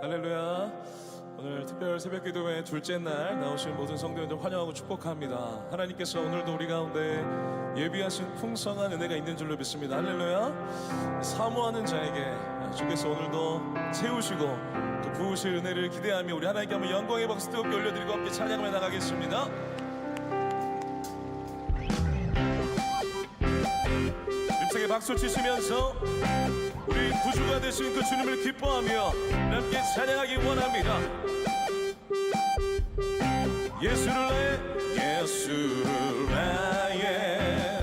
할렐루야. 오늘 특별 새벽 기도회 둘째 날 나오신 모든 성도님들 환영하고 축복합니다. 하나님께서 오늘도 우리 가운데 예비하신 풍성한 은혜가 있는 줄로 믿습니다. 할렐루야. 사모하는 자에게 주께서 오늘도 채우시고 또 부으실 은혜를 기대하며 우리 하나님께 한번 영광의 박수 뜨겁게 올려드리고 함께 찬양하며 나가겠습니다. 힘차게 박수 치시면서 우리 구주가 되신 그 주님을 기뻐하며 함께 찬양하기 원합니다. 예수를 나의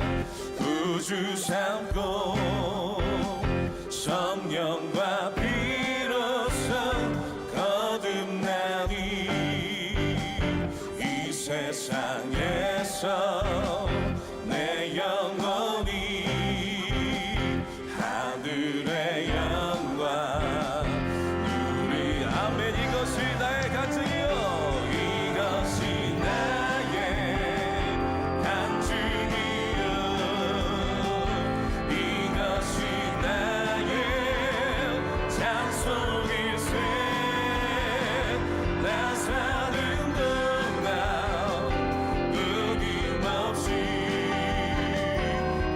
구주 삼고 성령과 비로소 거듭나니 이 세상에서 내 영혼이 하늘의 영광 누리. 아멘. 이것이 나의 간증이요, 이것이 나의 간증이요, 이것이 나의 찬송일세. 나 사는 동안 끊임없이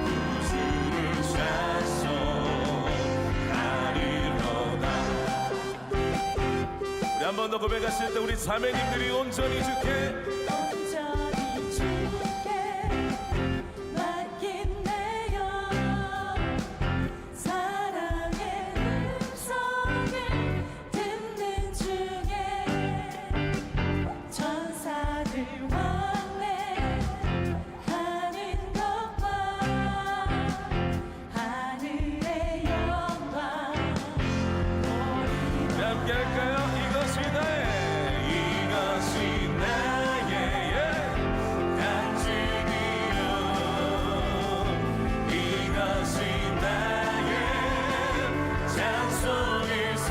구주를 찬송하리로다. 우리 한 번 더 고백하실 때 우리 자매님들이 온전히 주께 맡긴 내 영, 사랑의 음성을 듣는 중에 천사들 왕래하는 것과 하늘의 영광 우리 함께 할까요? 이것이 나의 간증이요, 이것이 나의 찬송일세.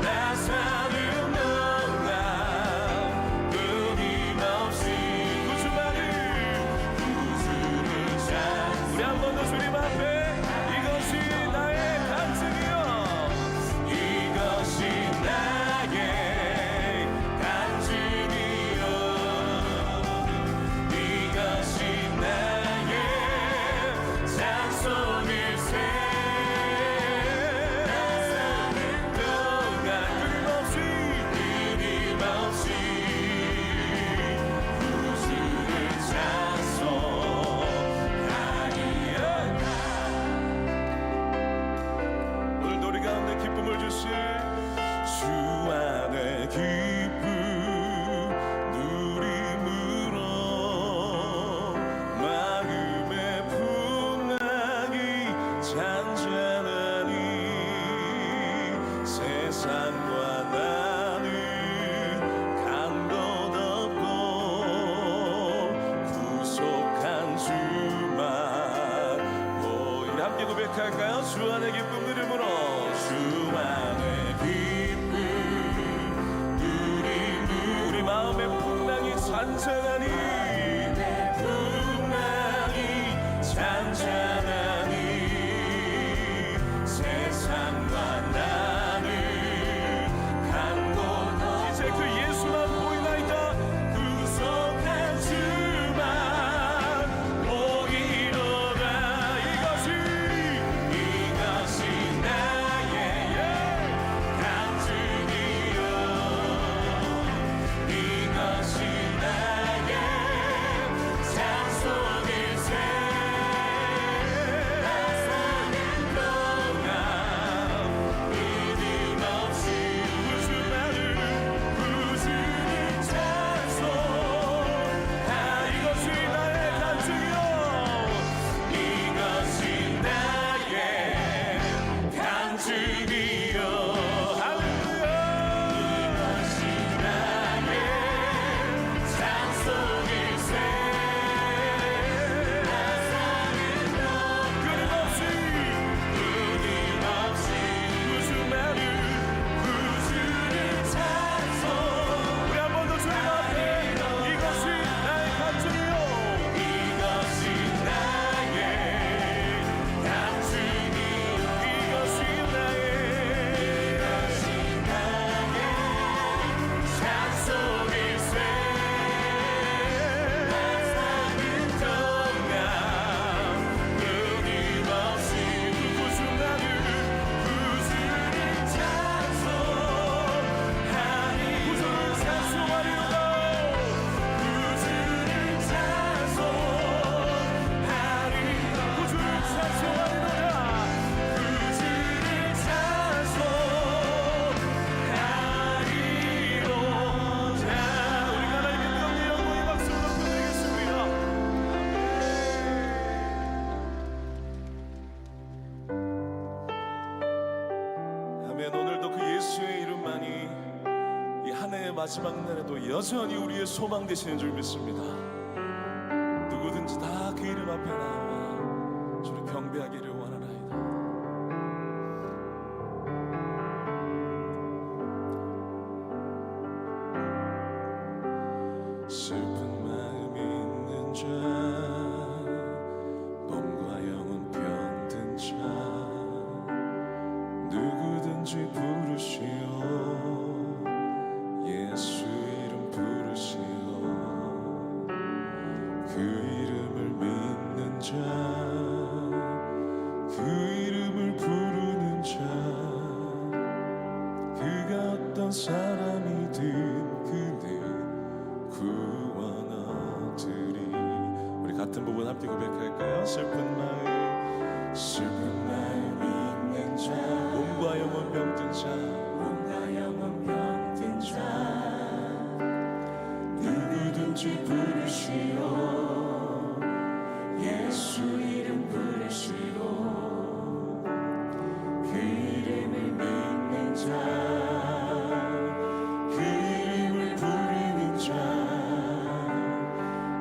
나 사는 동안 끊임없이 구주를 찬송. 우리 한 번 더 주님 앞에 이것이 나의 간증이요, 이것이 나의 간증이요, 이것이 나의 찬송일세. 나 사는 동안 끊임없이 구주를 찬송하리로다. 오늘도 우리 가운데 기쁨을 주실 주 안의 기쁨 누림으로 마음의 풍랑이 잔잔하니 세상과 나는 간 것 없고 구속한 주만. 우리 함께 고백할까요? 주 안의 기쁨 누림으로, 주 안의 기쁨 누림으로 우리 마음의 풍랑이 잔잔하니, 풍랑이 잔잔하니 세상과 나는 간 곳 이제 그 예수만 보이나이다. 구속한 주만 보이로다. 이것이 나의 간증이요, 이것이 나의 마지막 날에도 여전히 우리의 소망 되시는 줄 믿습니다. 누구든지 다 그 이름 앞에 나와 주를 경배하기를 원하나이다. 슬픈 마음 있는 자, 몸과 영혼 병든 자, 누구든지 부르시오. 예수 이름 부르시오. 그 이름을 믿는 자, 그 이름을 부르는 자, 그가 어떤 사람이든 그는 구원 얻으리. 우리 같은 부분 함께 고백할까요? 슬픈 마음 있는 자, 몸과 영혼 병든 자, 몸과 영혼 병든 자, 누구든지 부르시오. 예수 이름 부르시오. 그 이름을 믿는 자, 그 이름을 부르는 자,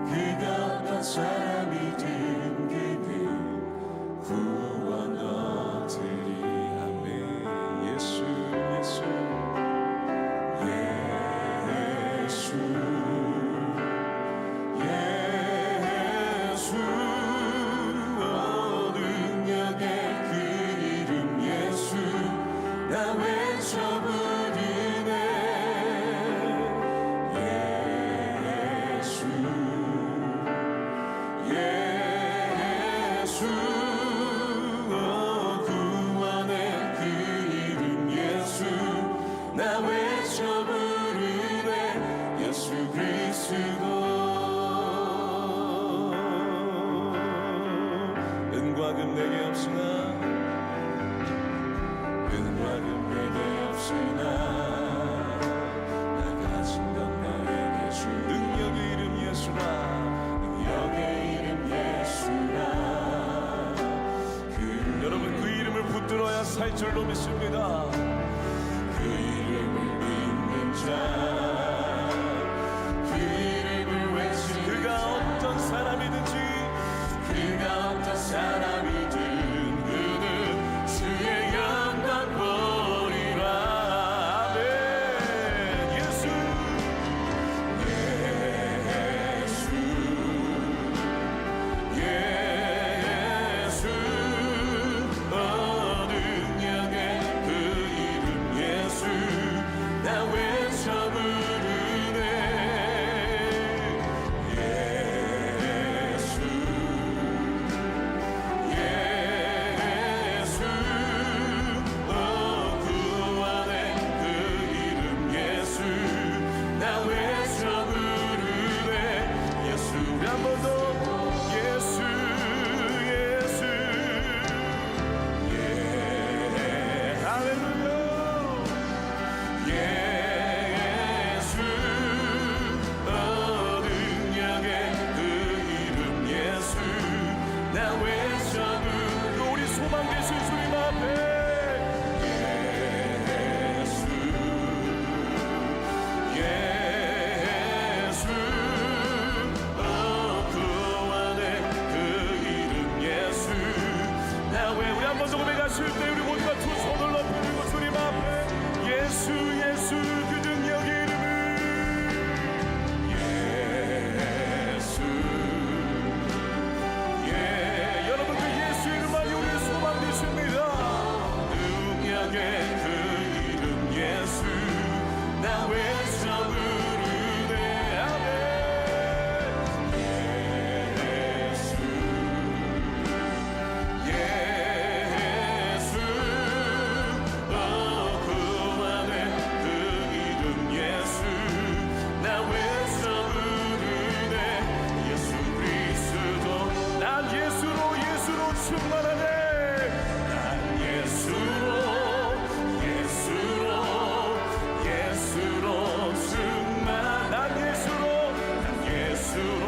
그가 어떤 사람이든 그는 구원 얻으리. 아멘. 예수 예수 예수 예수, 능력의 그 이름 예수, 나 외쳐 부르네. 예수 예수, 구원의 그 이름 예수, 나 외쳐 부르네. 예수 그리스도. 은과 금 내게 없으나, 은과 금 내게 없으나, 나 가진 것 너에게 주. 능력의 이름 예수라, 능력의 이름 예수라. 여러분 그 이름을 붙들어야 살 줄로 믿습니다. 그 이름을 믿는 자, 그 이름을 외치는 그가 어떤 사람이든지, 그가 어떤 사람이든 그는 주의 영광 보리라. 아멘. 예수 예수 예수, 능력의 그 이름 예수, 나 외쳐 부르네. 예수 예수, 구원의 그 이름 예수, 나 외쳐 부르네. 예수. 우리 한 번 더. 예수 예수 예. 할렐루야. 예수, 능력의 그 이름 예수, 나 외쳐 부르네. 우리 소망 되신 주님 앞에. 예수 예수, 구원의 그 이름 예수, 나 왜. 우리 한 번 더 고백하실 때 우리 모두가 두 손을 높이 들고 주님 앞에 예수 예수, 그 능력의 이름을. 예수 예. 여러분 그 예수 이름만이 우리의 소망 되십니다. 능력의 그 이름 예수, 나 외쳐 부르네. 아멘. 예수 예수, 구원의 그 이름 예수, 나 외쳐 부르네. 예수 그리스도. 난 예수로 충만하네. 난 예수로 충만. 난 예수로 난 예수로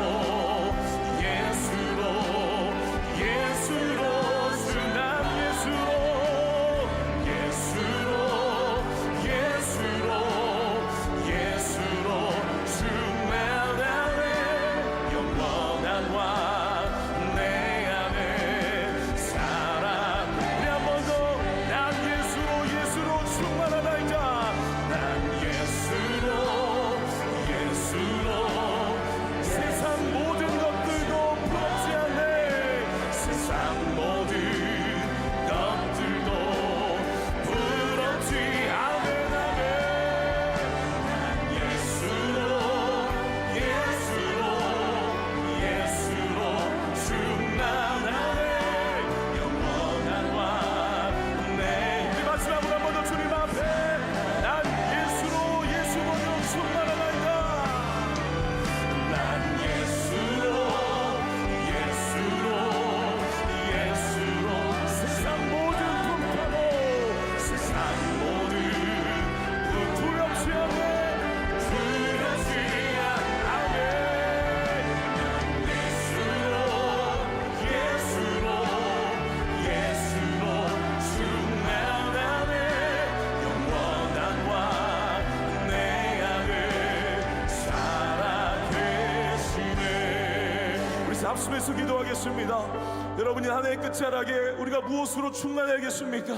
합심해서 기도하겠습니다. 여러분이 한 해의 끝자락에 우리가 무엇으로 충만해야겠습니까?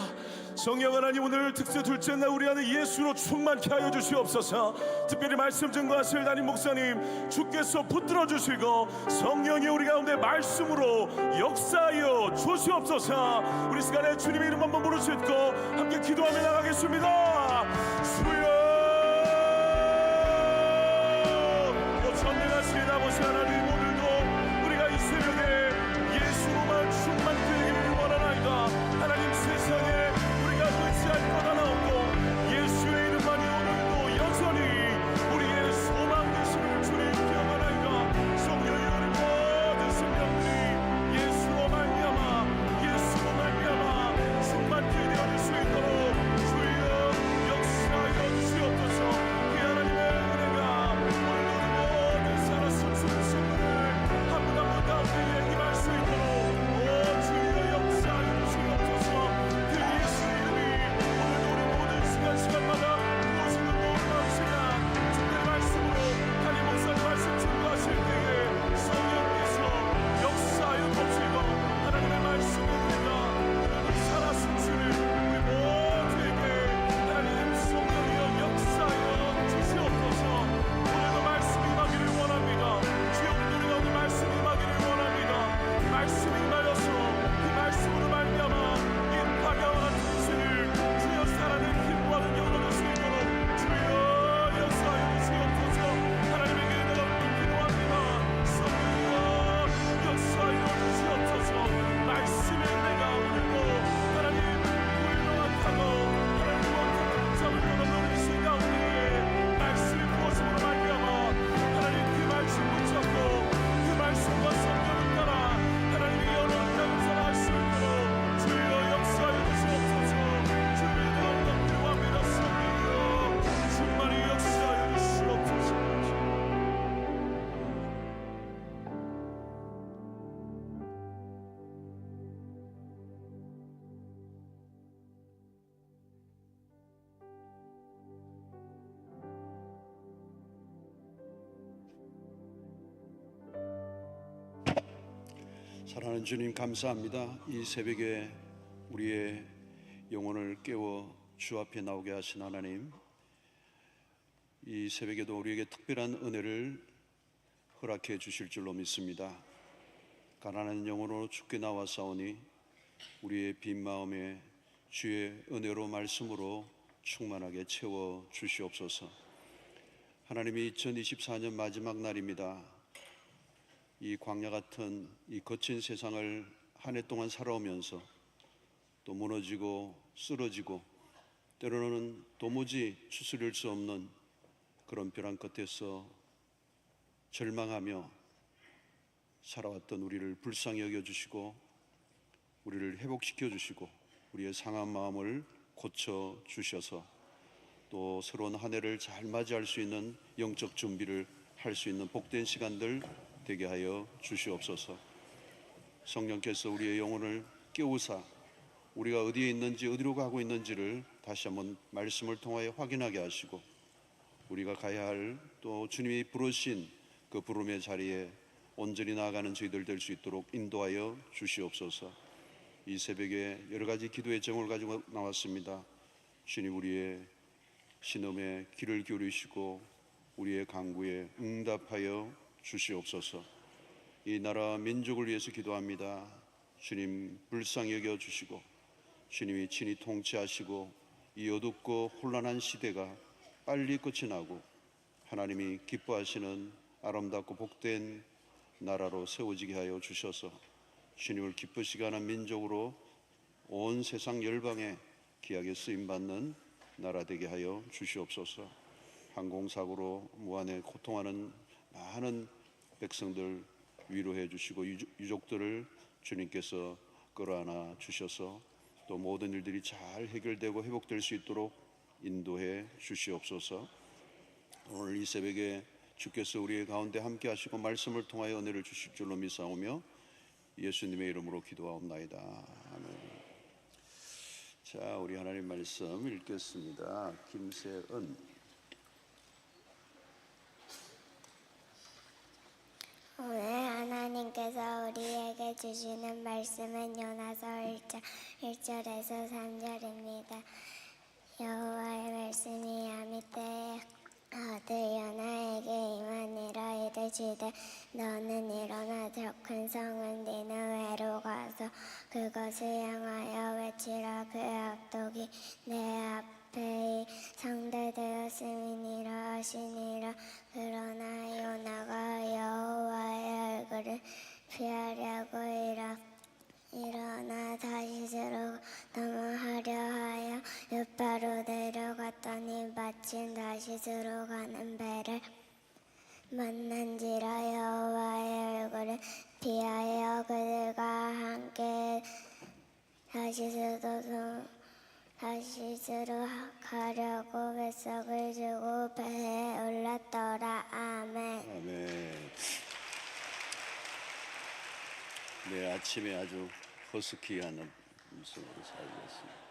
성령 하나님, 오늘 특세 둘째 날 우리 안에 예수로 충만케 하여 주시옵소서. 특별히 말씀 증거하실 담임 목사님 주께서 붙들어 주시고 성령이 우리 가운데 말씀으로 역사하여 주시옵소서. 우리 시간에 주님의 이름 한번 부르짖고 함께 기도하며 나가겠습니다. 주여, 전능하신 아버지 하나님, 오늘도 우리가 이 새벽에 예수로만 충만되기를 원하나이다. 하나님, 세상에 우리가 의지할 것 하나 없고 예수의 이름만이 오늘도 여전히 우리의 소망 되심을 주님 기억하나이다. 성령이 우리 모든 생명들이 예수로 말미암아 충만케 되어질 수 있도록 주여 역사하여 주시옵소서. 그 하나님의 은혜가 오늘도 우리 모든 살아서 주는 생명을 한 분 한 분 가운데 임할 수 있도록 주여 역사하여 주시옵소서. 그 예수의 이름이 오늘도 우리 모든 시간마다 무엇이든 모르는 시간 주님의 말씀으로 담임 목사님 말씀 증거하실 때에 성령께서 역사하여 주시고 하나님의 말씀을 우리가 살아 숨쉬는 우리 모두에게 하나님 성령이여 역사하여 주시옵소서. 오늘도 말씀이 임하기를 원합니다. 주여, 우리가 오늘 말씀이 임하기를 원합니다. 말씀이 임하여서 그 말씀으로 말미암아 이 파괴와 같은 인생을 주여 살아낼 힘과 능력을 얻을 수 있도록 주여 역사하여 주시옵소서. 하나님에게 내가 기도합니다. 성령이여 역사하여 주시옵소서. 말씀의 내가 오늘도 하나님 불명확하고 하나님 무엇을 잡을 것 없는 이 시간 가운데 말씀의 무엇으로 말미암아 하나님 그 말씀 붙잡고 그 말씀과 성령을 따라 하나님의 영원한 땅을 살아갈 수 있도록 주여 역사하여 주시옵소서. 주의 내가 기도합니다. 성령이여 충만히 역사하여 주시옵소서. 사랑하는 주님, 감사합니다. 이 새벽에 우리의 영혼을 깨워 주 앞에 나오게 하신 하나님, 이 새벽에도 우리에게 특별한 은혜를 허락해 주실 줄로 믿습니다. 가난한 영혼으로 주께 나와사오니 우리의 빈 마음에 주의 은혜로 말씀으로 충만하게 채워 주시옵소서. 하나님이 2024년 마지막 날입니다. 이 광야 같은 이 거친 세상을 한 해 동안 살아오면서 또 무너지고 쓰러지고 때로는 도무지 추스릴 수 없는 그런 벼랑 끝에서 절망하며 살아왔던 우리를 불쌍히 여겨주시고 우리를 회복시켜 주시고 우리의 상한 마음을 고쳐 주셔서 또 새로운 한 해를 잘 맞이할 수 있는 영적 준비를 할 수 있는 복된 시간들 되게 하여 주시옵소서. 성령께서 우리의 영혼을 깨우사 우리가 어디에 있는지 어디로 가고 있는지를 다시 한번 말씀을 통하여 확인하게 하시고 우리가 가야 할 또 주님이 부르신 그 부름의 자리에 온전히 나아가는 저희들 될 수 있도록 인도하여 주시옵소서. 이 새벽에 여러 가지 기도의 제목을 가지고 나왔습니다. 주님, 우리의 신음에 귀를 기울이시고 우리의 간구에 응답하여 주시옵소서. 이 나라 민족을 위해서 기도합니다. 주님, 불쌍히 여겨주시고 주님이 친히 통치하시고 이 어둡고 혼란한 시대가 빨리 끝이 나고 하나님이 기뻐하시는 아름답고 복된 나라로 세워지게 하여 주셔서 주님을 기쁘시게 하는 민족으로 온 세상 열방에 귀하게 쓰임받는 나라 되게 하여 주시옵소서. 항공사고로 무한에 고통하는 많은 백성들 위로해 주시고 유족들을 주님께서 끌어안아 주셔서 또 모든 일들이 잘 해결되고 회복될 수 있도록 인도해 주시옵소서. 오늘 이 새벽에 주께서 우리의 가운데 함께 하시고 말씀을 통하여 은혜를 주실 줄로 믿사오며 예수님의 이름으로 기도하옵나이다. 아멘. 자, 우리 하나님 말씀 읽겠습니다. 김세은. 오늘 하나님께서 우리에게 주시는 말씀은 요나서 1장 1절에서 3절입니다. 여호와의 말씀이 야미 때에 아들 요나에게 임하니라. 이르시되 너는 일어나 저 큰 성은 니느웨로 가서 그것을 향하여 외치라. 그의 악독이 내 앞에 상대되었음이니라 하시니라. 그러나 요나가 여호와의 얼굴을 피하려고 일어나 다시스로 넘어가려 하여 요파로 내려갔더니 마침 다시스로 가는 배를 만난지라. 여호와의 얼굴을 피하여 그들과 함께 다시스로 가려고 뱃속을 주고 배에 올랐더라. 아멘. 아멘. 네, 아침에 아주 허스키하는 음성으로 살겠습니다.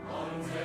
언제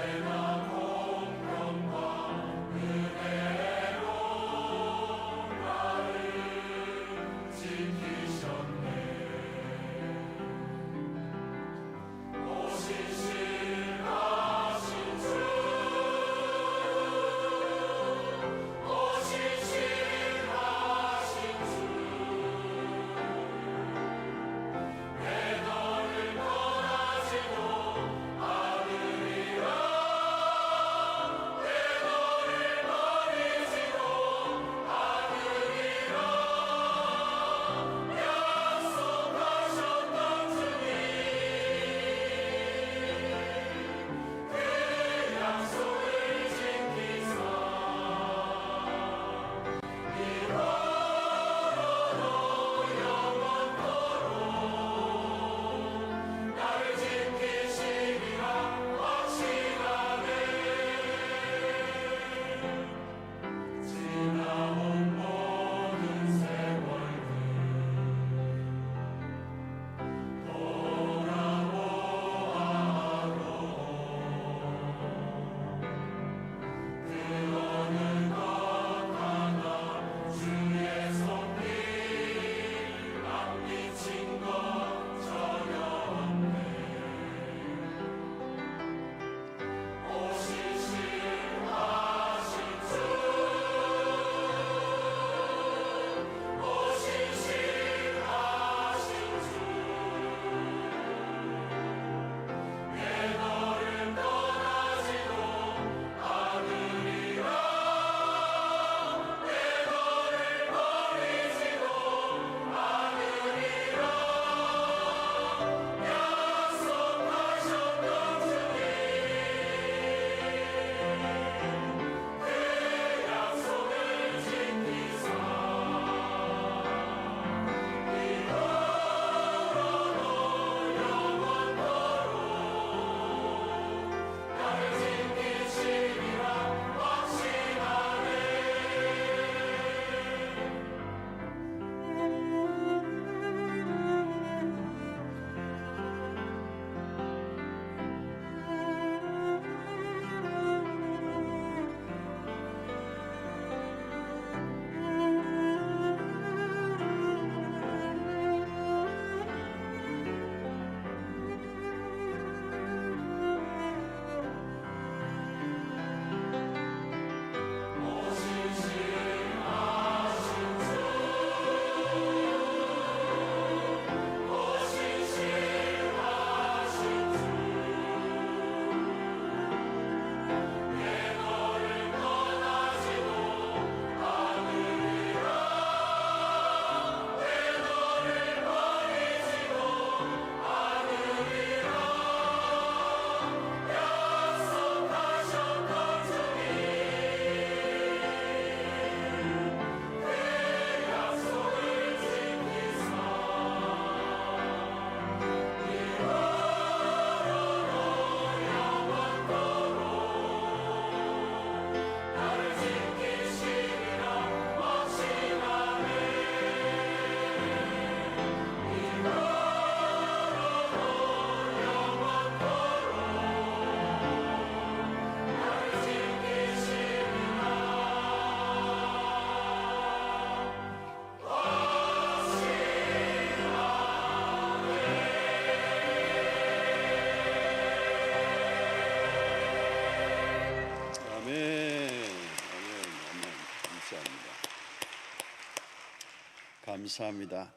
감사합니다.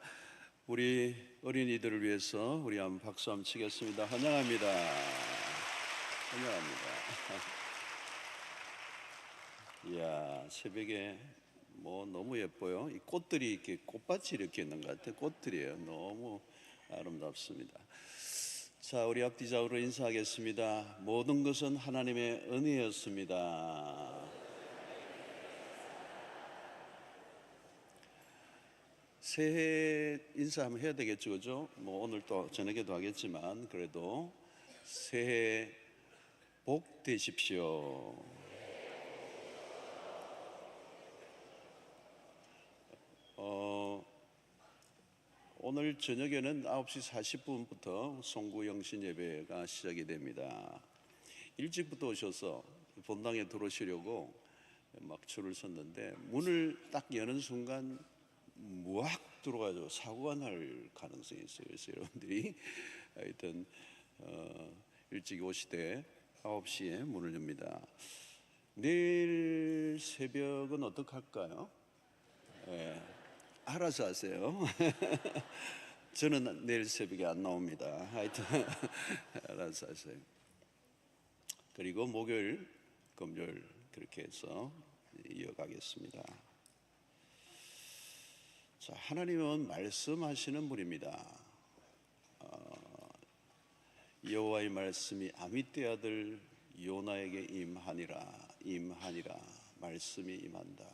우리 어린이들을 위해서 우리 한번 박수 한번 치겠습니다. 환영합니다. 환영합니다. 이야, 새벽에 뭐 너무 예뻐요. 이 꽃들이 이렇게 꽃밭이 이렇게 있는 것 같아요. 꽃들이에요. 너무 아름답습니다. 자, 우리 앞뒤 좌우로 인사하겠습니다. 모든 것은 하나님의 은혜였습니다. 새해 인사 한번 해야 되겠죠, 그죠? 뭐 오늘 또 저녁에도 하겠지만 그래도 새해 복 되십시오. 오늘 저녁에는 9시 40분부터 송구 영신 예배가 시작이 됩니다. 일찍부터 오셔서 본당에 들어오시려고 막 줄을 섰는데 문을 딱 여는 순간 무악 들어가지고 사고가 날 가능성이 있어요. 그래서 여러분들이 하여튼 일찍 오시되 9시에 문을 엽니다. 내일 새벽은 어떻게 할까요? 알아서 하세요. 저는 내일 새벽에 안 나옵니다. 하여튼 알아서 하세요. 그리고 목요일, 금요일 그렇게 해서 이어가겠습니다. 자, 하나님은 말씀하시는 분입니다. 여호와의 말씀이 아미떼 아들 요나에게 임하니라 말씀이 임한다.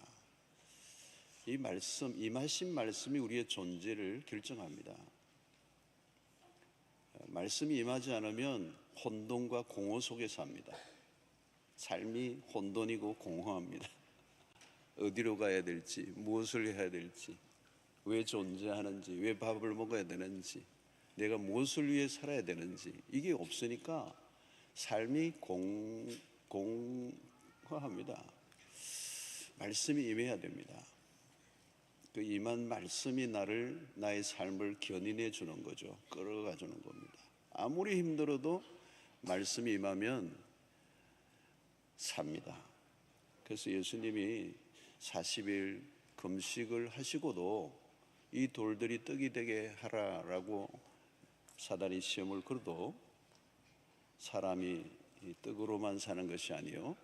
이 말씀, 임하신 말씀이 우리의 존재를 결정합니다. 말씀이 임하지 않으면 혼돈과 공허 속에 삽니다. 삶이 혼돈이고 공허합니다. 어디로 가야 될지, 무엇을 해야 될지, 왜 존재하는지, 왜 밥을 먹어야 되는지, 내가 무엇을 위해 살아야 되는지 이게 없으니까 삶이 공허합니다. 말씀이 임해야 됩니다. 그 임한 말씀이 나의 삶을 견인해 주는 거죠. 끌어가 주는 겁니다. 아무리 힘들어도 말씀이 임하면 삽니다. 그래서 예수님이 40일 금식을 하시고도 이 돌들이 떡이 되게 하라라고 사단이 시험을 걸어도 사람이 이 떡으로만 사는 것이 아니요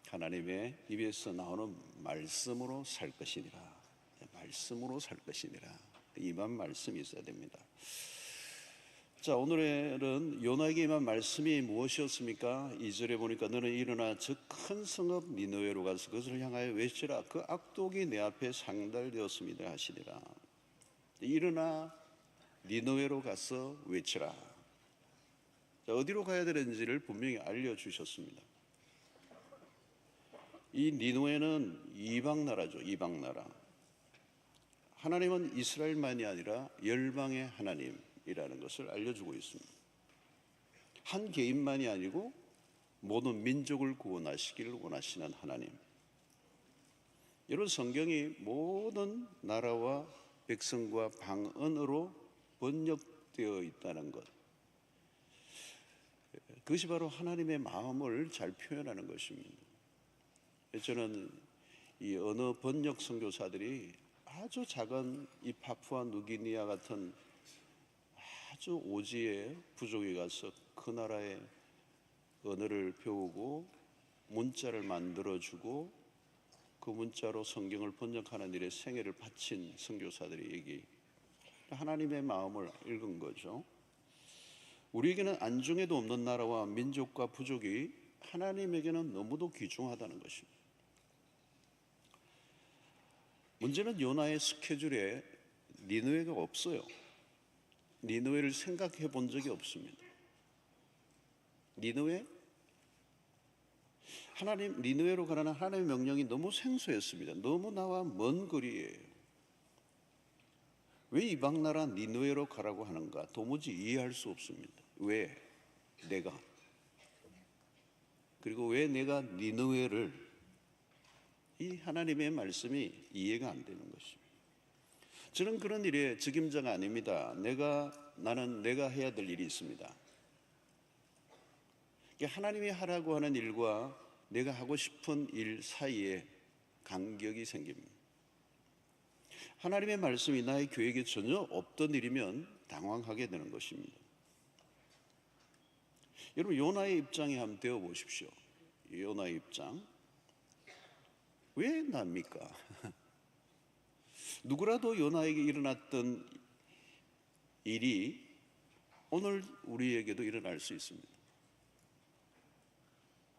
하나님의 입에서 나오는 말씀으로 살 것이니라. 말씀으로 살 것이니라. 임한 말씀이 있어야 됩니다. 자, 오늘은 요나에게 임한 말씀이 무엇이었습니까? 2절에 보니까 너는 일어나 저 큰 성읍 니느웨로 가서 그것을 향하여 외치라. 그 악독이 내 앞에 상달되었습니다 하시니라. 일어나 니느웨로 가서 외치라. 자, 어디로 가야 되는지를 분명히 알려주셨습니다. 이 니느웨는 이방 나라죠. 이방 나라. 하나님은 이스라엘만이 아니라 열방의 하나님이라는 것을 알려주고 있습니다. 한 개인만이 아니고 모든 민족을 구원하시기를 원하시는 하나님. 여러분, 성경이 모든 나라와 백성과 방언으로 번역되어 있다는 것, 그것이 바로 하나님의 마음을 잘 표현하는 것입니다. 저는 이 언어 번역 선교사들이 아주 작은 이 파푸아 누기니아 같은 아주 오지의 부족에 가서 그 나라의 언어를 배우고 문자를 만들어주고 그 문자로 성경을 번역하는 일에 생애를 바친 선교사들이 얘기, 하나님의 마음을 읽은 거죠. 우리에게는 안중에도 없는 나라와 민족과 부족이 하나님에게는 너무도 귀중하다는 것입니다. 문제는 요나의 스케줄에 니느웨가 없어요. 니느웨를 생각해 본 적이 없습니다. 니느웨? 니느웨로 가라는 하나님의 명령이 너무 생소했습니다. 너무 나와 먼 거리예요. 왜 이방 나라 니느웨로 가라고 하는가? 도무지 이해할 수 없습니다. 왜? 내가. 그리고 왜 내가 니느웨를, 이 하나님의 말씀이 이해가 안 되는 것입니다. 저는 그런 일에 책임자가 아닙니다. 나는 내가 해야 될 일이 있습니다. 하나님이 하라고 하는 일과 내가 하고 싶은 일 사이에 간격이 생깁니다. 하나님의 말씀이 나의 계획에 전혀 없던 일이면 당황하게 되는 것입니다. 여러분, 요나의 입장에 한번 되어 보십시오. 요나의 입장. 왜 납니까? 누구라도 요나에게 일어났던 일이 오늘 우리에게도 일어날 수 있습니다.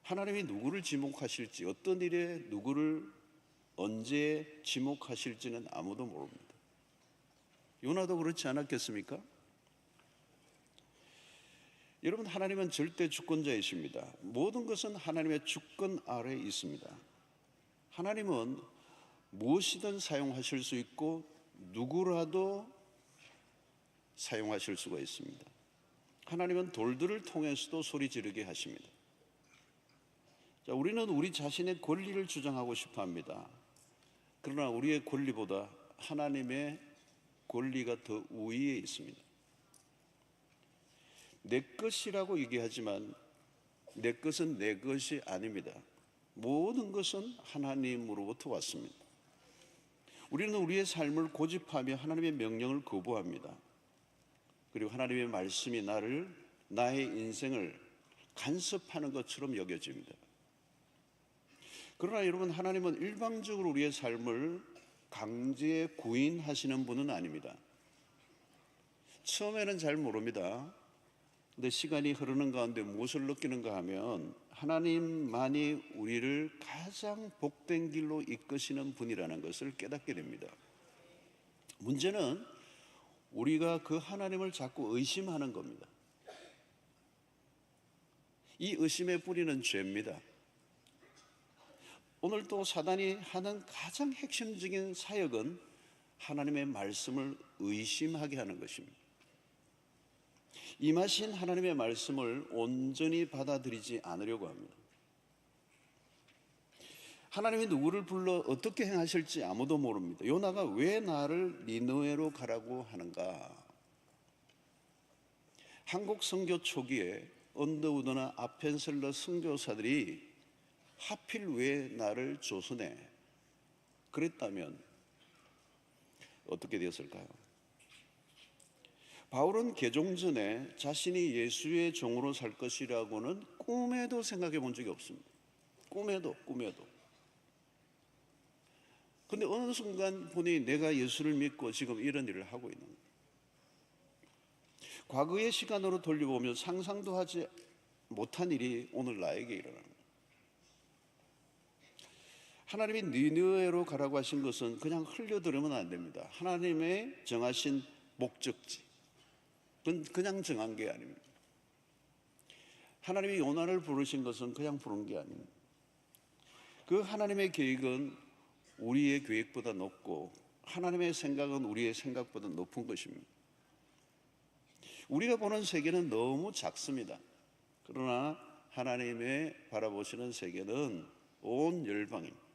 하나님이 누구를 지목하실지, 어떤 일에 누구를 언제 지목하실지는 아무도 모릅니다. 요나도 그렇지 않았겠습니까? 여러분, 하나님은 절대 주권자이십니다. 모든 것은 하나님의 주권 아래에 있습니다. 하나님은 무엇이든 사용하실 수 있고 누구라도 사용하실 수가 있습니다. 하나님은 돌들을 통해서도 소리 지르게 하십니다. 자, 우리는 우리 자신의 권리를 주장하고 싶어 합니다. 그러나 우리의 권리보다 하나님의 권리가 더 우위에 있습니다. 내 것이라고 얘기하지만 내 것은 내 것이 아닙니다. 모든 것은 하나님으로부터 왔습니다. 우리는 우리의 삶을 고집하며 하나님의 명령을 거부합니다. 그리고 하나님의 말씀이 나의 인생을 간섭하는 것처럼 여겨집니다. 그러나 여러분, 하나님은 일방적으로 우리의 삶을 강제 구인하시는 분은 아닙니다. 처음에는 잘 모릅니다. 근데 시간이 흐르는 가운데 무엇을 느끼는가 하면 하나님만이 우리를 가장 복된 길로 이끄시는 분이라는 것을 깨닫게 됩니다. 문제는 우리가 그 하나님을 자꾸 의심하는 겁니다. 이 의심의 뿌리는 죄입니다. 오늘 또 사단이 하는 가장 핵심적인 사역은 하나님의 말씀을 의심하게 하는 것입니다. 임하신 하나님의 말씀을 온전히 받아들이지 않으려고 합니다. 하나님이 누구를 불러 어떻게 행하실지 아무도 모릅니다. 요나가 왜 나를 니느웨로 가라고 하는가? 한국 선교 초기에 언더우드나 아펜셀러 선교사들이 하필 왜 나를 조선에 그랬다면 어떻게 되었을까요? 바울은 개종 전에 자신이 예수의 종으로 살 것이라고는 꿈에도 생각해 본 적이 없습니다. 꿈에도. 근데 어느 순간 보니 내가 예수를 믿고 지금 이런 일을 하고 있는 거예요. 과거의 시간으로 돌려보면 상상도 하지 못한 일이 오늘 나에게 일어나는 거예요. 하나님이 니느웨로 가라고 하신 것은 그냥 흘려들으면 안 됩니다. 하나님의 정하신 목적지, 그건 그냥 정한 게 아닙니다. 하나님이 요나를 부르신 것은 그냥 부른 게 아닙니다. 그 하나님의 계획은 우리의 계획보다 높고 하나님의 생각은 우리의 생각보다 높은 것입니다. 우리가 보는 세계는 너무 작습니다. 그러나 하나님의 바라보시는 세계는 온 열방입니다.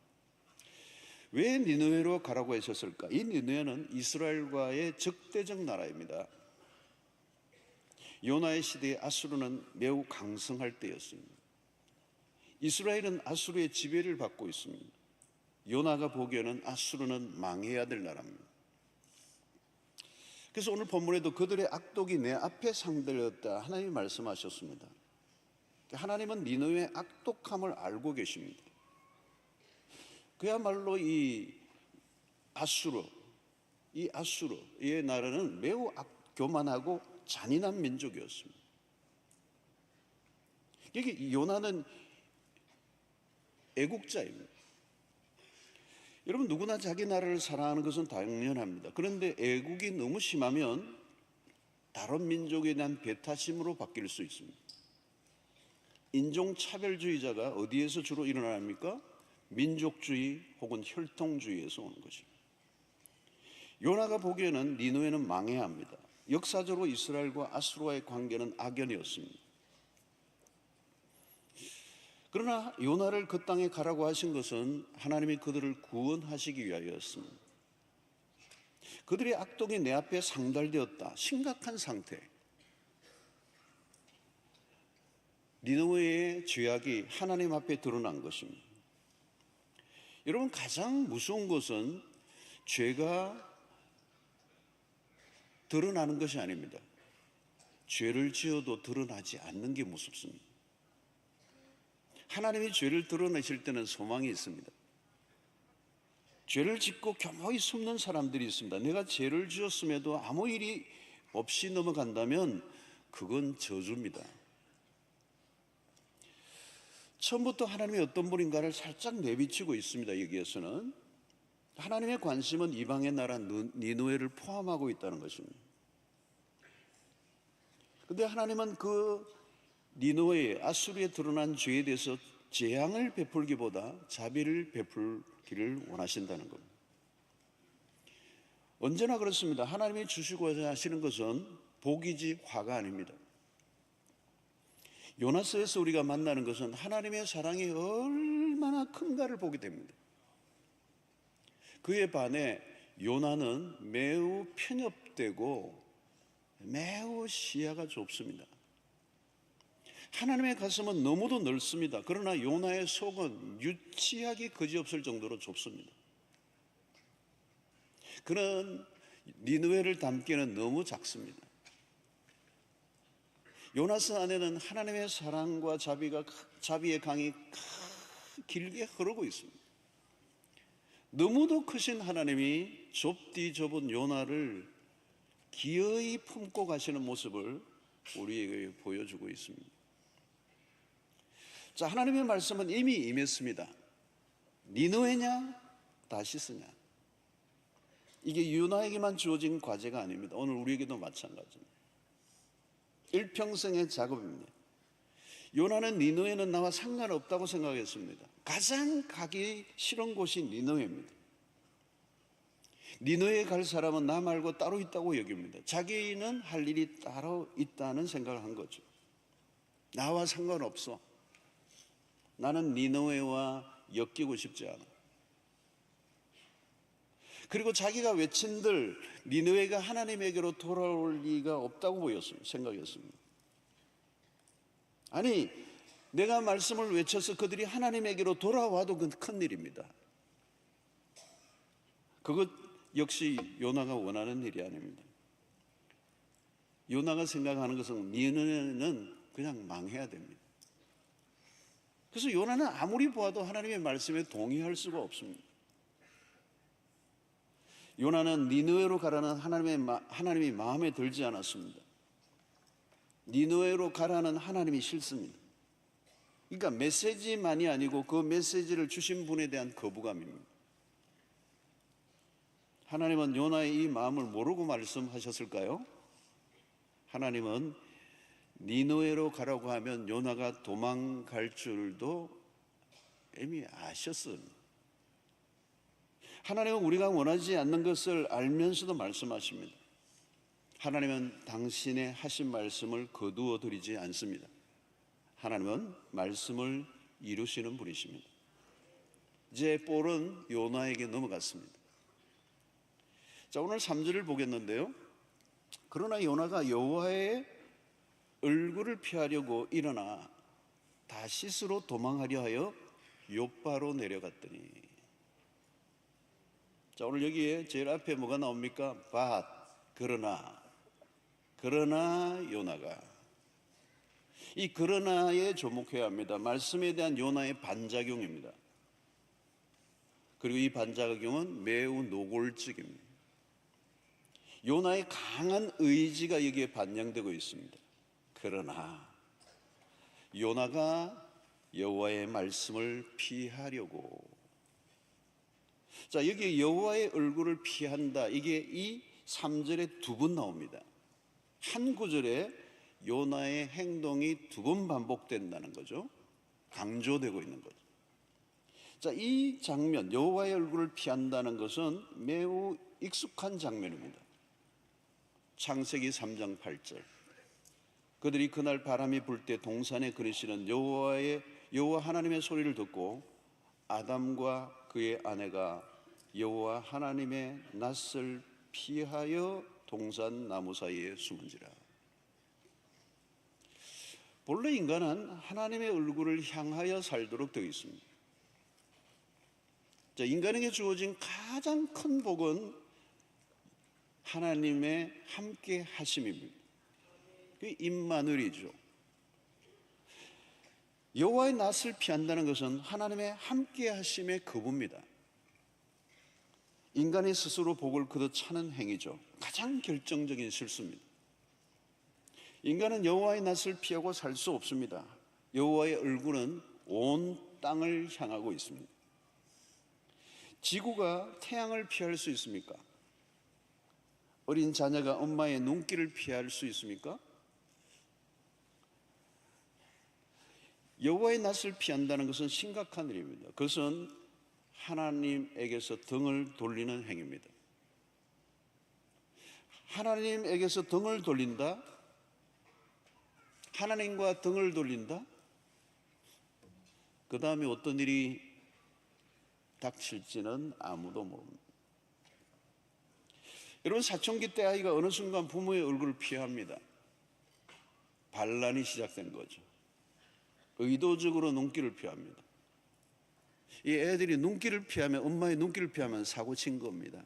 왜 니느웨로 가라고 하셨을까? 이 니느웨는 이스라엘과의 적대적 나라입니다. 요나의 시대에 아수르는 매우 강성할 때였습니다. 이스라엘은 아수르의 지배를 받고 있습니다. 요나가 보기에는 아수르는 망해야 될 나라입니다. 그래서 오늘 본문에도 그들의 악독이 내 앞에 상달렸다 하나님이 말씀하셨습니다. 하나님은 니느웨의 악독함을 알고 계십니다. 그야말로 이 아수르의 나라는 매우 교만하고 잔인한 민족이었습니다. 여기 요나는 애국자입니다. 여러분, 누구나 자기 나라를 사랑하는 것은 당연합니다. 그런데 애국이 너무 심하면 다른 민족에 대한 배타심으로 바뀔 수 있습니다. 인종차별주의자가 어디에서 주로 일어납니까? 민족주의 혹은 혈통주의에서 오는 것입니다. 요나가 보기에는 니느웨는 망해야 합니다. 역사적으로 이스라엘과 아수르와의 관계는 악연이었습니다. 그러나 요나를 그 땅에 가라고 하신 것은 하나님이 그들을 구원하시기 위하여였습니다. 그들의 악독이 내 앞에 상달되었다. 심각한 상태. 니느웨의 죄악이 하나님 앞에 드러난 것입니다. 여러분, 가장 무서운 것은 죄가 드러나는 것이 아닙니다. 죄를 지어도 드러나지 않는 게 무섭습니다. 하나님이 죄를 드러내실 때는 소망이 있습니다. 죄를 짓고 교묘히 숨는 사람들이 있습니다. 내가 죄를 지었음에도 아무 일이 없이 넘어간다면 그건 저주입니다. 처음부터 하나님이 어떤 분인가를 살짝 내비치고 있습니다. 여기에서는 하나님의 관심은 이방의 나라 니느웨를 포함하고 있다는 것입니다. 그런데 하나님은 그 니느웨의 아수르에 드러난 죄에 대해서 재앙을 베풀기보다 자비를 베풀기를 원하신다는 겁니다. 언제나 그렇습니다. 하나님이 주시고자 하시는 것은 복이지 화가 아닙니다. 요나서에서 우리가 만나는 것은 하나님의 사랑이 얼마나 큰가를 보게 됩니다. 그에 반해 요나는 매우 편협되고 매우 시야가 좁습니다. 하나님의 가슴은 너무도 넓습니다. 그러나 요나의 속은 유치하기 그지없을 정도로 좁습니다. 그는 니느웨를 담기에는 너무 작습니다. 요나서 안에는 하나님의 사랑과 자비의 강이 길게 흐르고 있습니다. 너무도 크신 하나님이 좁디 좁은 요나를 기어이 품고 가시는 모습을 우리에게 보여주고 있습니다. 자, 하나님의 말씀은 이미 임했습니다. 니느웨냐 다시스냐, 이게 요나에게만 주어진 과제가 아닙니다. 오늘 우리에게도 마찬가지입니다. 일평생의 작업입니다. 요나는 니느웨는 나와 상관없다고 생각했습니다. 가장 가기 싫은 곳이 니느웨입니다. 니느웨에 갈 사람은 나 말고 따로 있다고 여깁니다. 자기는 할 일이 따로 있다는 생각을 한 거죠. 나와 상관없어. 나는 니느웨와 엮이고 싶지 않아. 그리고 자기가 외친들 니느웨가 하나님에게로 돌아올 리가 없다고 보였습니다. 생각했습니다. 아니, 내가 말씀을 외쳐서 그들이 하나님에게로 돌아와도 그건 큰일입니다. 그것 역시 요나가 원하는 일이 아닙니다. 요나가 생각하는 것은 니느웨는 그냥 망해야 됩니다. 그래서 요나는 아무리 보아도 하나님의 말씀에 동의할 수가 없습니다. 요나는 니느웨로 가라는 하나님이 마음에 들지 않았습니다. 니느웨로 가라는 하나님이 싫습니다. 그러니까 메시지만이 아니고 그 메시지를 주신 분에 대한 거부감입니다. 하나님은 요나의 이 마음을 모르고 말씀하셨을까요? 하나님은 니느웨로 가라고 하면 요나가 도망갈 줄도 이미 아셨습니다. 하나님은 우리가 원하지 않는 것을 알면서도 말씀하십니다. 하나님은 당신의 하신 말씀을 거두어 드리지 않습니다. 하나님은 말씀을 이루시는 분이십니다. 이제 볼은 요나에게 넘어갔습니다. 자, 오늘 3절을 보겠는데요. 그러나 요나가 여호와의 얼굴을 피하려고 일어나 다시스로 도망하려 하여 욥바로 내려갔더니. 자, 오늘 여기에 제일 앞에 뭐가 나옵니까? 그러나 요나가. 이 그러나에 주목해야 합니다. 말씀에 대한 요나의 반작용입니다. 그리고 이 반작용은 매우 노골적입니다. 요나의 강한 의지가 여기에 반영되고 있습니다. 그러나 요나가 여호와의 말씀을 피하려고. 자, 여기 여호와의 얼굴을 피한다. 이게 이 3절에 두 번 나옵니다. 한 구절에 요나의 행동이 두 번 반복된다는 거죠. 강조되고 있는 거죠. 자, 이 장면, 여호와의 얼굴을 피한다는 것은 매우 익숙한 장면입니다. 창세기 3장 8절. 그들이 그날 바람이 불 때 동산에 그리시는 여호와 하나님의 소리를 듣고 아담과 그의 아내가 여호와 하나님의 낯을 피하여 동산 나무 사이에 숨은지라. 본래 인간은 하나님의 얼굴을 향하여 살도록 되어 있습니다. 자, 인간에게 주어진 가장 큰 복은 하나님의 함께 하심입니다. 그 임마누엘이죠. 여호와의 낯을 피한다는 것은 하나님의 함께 하심의 거부입니다. 인간이 스스로 복을 거둬 차는 행위죠. 가장 결정적인 실수입니다. 인간은 여호와의 낯을 피하고 살 수 없습니다. 여호와의 얼굴은 온 땅을 향하고 있습니다. 지구가 태양을 피할 수 있습니까? 어린 자녀가 엄마의 눈길을 피할 수 있습니까? 여호와의 낯을 피한다는 것은 심각한 일입니다. 그것은 하나님에게서 등을 돌리는 행위입니다. 하나님에게서 등을 돌린다? 하나님과 등을 돌린다? 그 다음에 어떤 일이 닥칠지는 아무도 모릅니다. 여러분, 사춘기 때 아이가 어느 순간 부모의 얼굴을 피합니다. 반란이 시작된 거죠. 의도적으로 눈길을 피합니다. 이 애들이 눈길을 피하면, 엄마의 눈길을 피하면 사고 친 겁니다.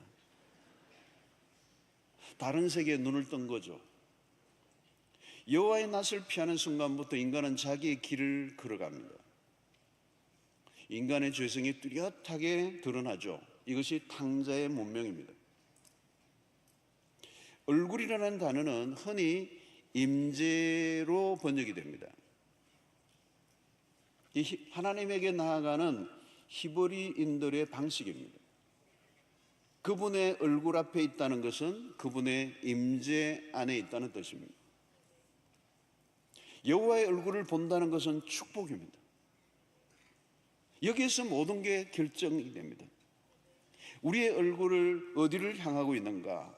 다른 세계에 눈을 뜬 거죠. 여호와의 낯을 피하는 순간부터 인간은 자기의 길을 걸어갑니다. 인간의 죄성이 뚜렷하게 드러나죠. 이것이 탕자의 문명입니다. 얼굴이라는 단어는 흔히 임재로 번역이 됩니다. 하나님에게 나아가는 히브리인들의 방식입니다. 그분의 얼굴 앞에 있다는 것은 그분의 임재 안에 있다는 뜻입니다. 여호와의 얼굴을 본다는 것은 축복입니다. 여기에서 모든 게 결정이 됩니다. 우리의 얼굴을 어디를 향하고 있는가?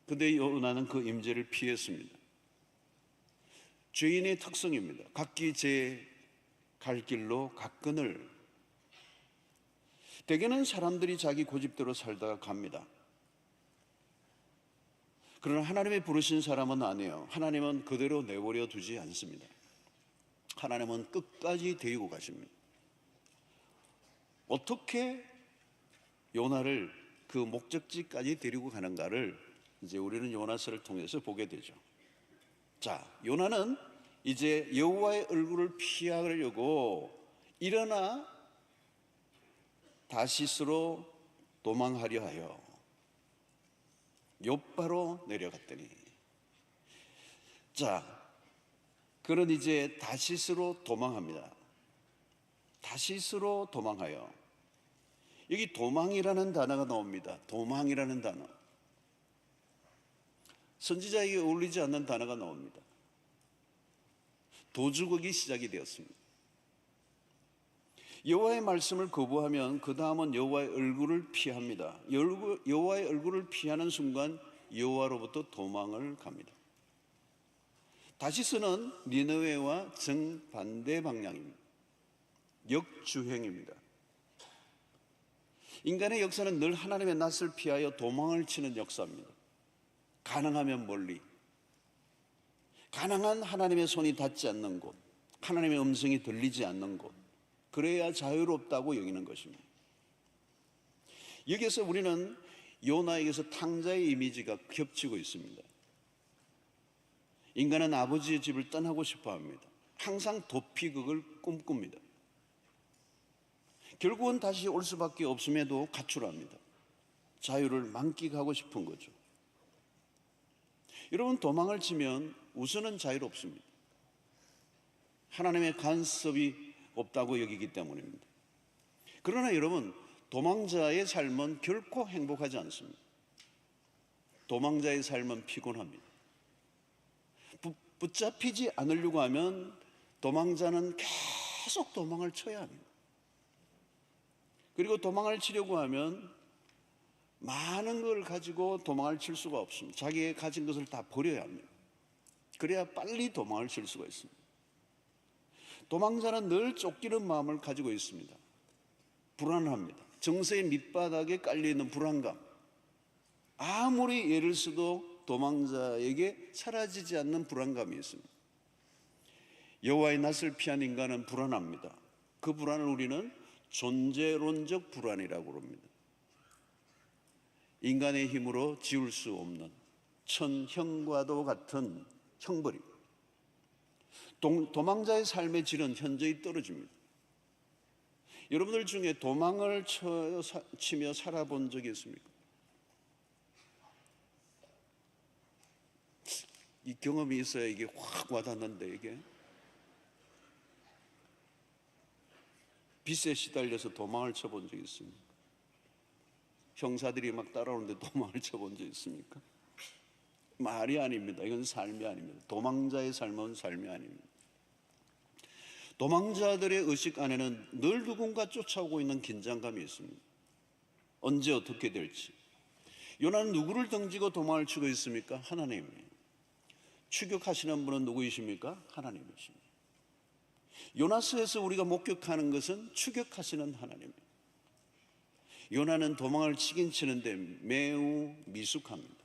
근데 요나는 그 임재를 피했습니다. 죄인의 특성입니다. 각기 제 갈 길로 가끈을. 대개는 사람들이 자기 고집대로 살다가 갑니다. 그러나 하나님이 부르신 사람은 아니에요. 하나님은 그대로 내버려 두지 않습니다. 하나님은 끝까지 데리고 가십니다. 어떻게 요나를 그 목적지까지 데리고 가는가를 이제 우리는 요나서를 통해서 보게 되죠. 자, 요나는 이제 여호와의 얼굴을 피하려고 일어나 다시스로 도망하려 하여 욥바로 내려갔더니, 자, 그는 이제 다시스로 도망합니다. 다시스로 도망하여. 여기 도망이라는 단어가 나옵니다. 도망이라는 단어. 선지자에게 어울리지 않는 단어가 나옵니다. 도주국이 시작이 되었습니다. 여호와의 말씀을 거부하면 그 다음은 여호와의 얼굴을 피합니다. 여호와의 얼굴을 피하는 순간 여호와로부터 도망을 갑니다. 다시스는 니느웨와 정반대 방향입니다. 역주행입니다. 인간의 역사는 늘 하나님의 낯을 피하여 도망을 치는 역사입니다. 가능하면 멀리, 가능한 하나님의 손이 닿지 않는 곳, 하나님의 음성이 들리지 않는 곳, 그래야 자유롭다고 여기는 것입니다. 여기서 우리는 요나에게서 탕자의 이미지가 겹치고 있습니다. 인간은 아버지의 집을 떠나고 싶어 합니다. 항상 도피극을 꿈꿉니다. 결국은 다시 올 수밖에 없음에도 가출합니다. 자유를 만끽하고 싶은 거죠. 여러분, 도망을 치면 우선은 자유롭습니다. 하나님의 간섭이 없다고 여기기 때문입니다. 그러나 여러분, 도망자의 삶은 결코 행복하지 않습니다. 도망자의 삶은 피곤합니다. 붙잡히지 않으려고 하면 도망자는 계속 도망을 쳐야 합니다. 그리고 도망을 치려고 하면 많은 걸 가지고 도망을 칠 수가 없습니다. 자기의 가진 것을 다 버려야 합니다. 그래야 빨리 도망을 칠 수가 있습니다. 도망자는 늘 쫓기는 마음을 가지고 있습니다. 불안합니다. 정서의 밑바닥에 깔려있는 불안감. 아무리 애를 써도 도망자에게 사라지지 않는 불안감이 있습니다. 여호와의 낯을 피한 인간은 불안합니다. 그 불안을 우리는 존재론적 불안이라고 합니다. 인간의 힘으로 지울 수 없는 천형과도 같은 형벌이, 도망자의 삶의 질은 현저히 떨어집니다. 여러분들 중에 도망을 치며 살아본 적이 있습니까? 이 경험이 있어야 이게 확 와닿는데, 이게 빚에 시달려서 도망을 쳐본 적이 있습니까? 형사들이 막 따라오는데 도망을 쳐본 적이 있습니까? 말이 아닙니다. 이건 삶이 아닙니다. 도망자의 삶은 삶이 아닙니다. 도망자들의 의식 안에는 늘 누군가 쫓아오고 있는 긴장감이 있습니다. 언제 어떻게 될지. 요나는 누구를 등지고 도망을 치고 있습니까? 하나님이에요. 추격하시는 분은 누구이십니까? 하나님이십니다. 요나서에서 우리가 목격하는 것은 추격하시는 하나님입니다. 요나는 도망을 치긴 치는데 매우 미숙합니다.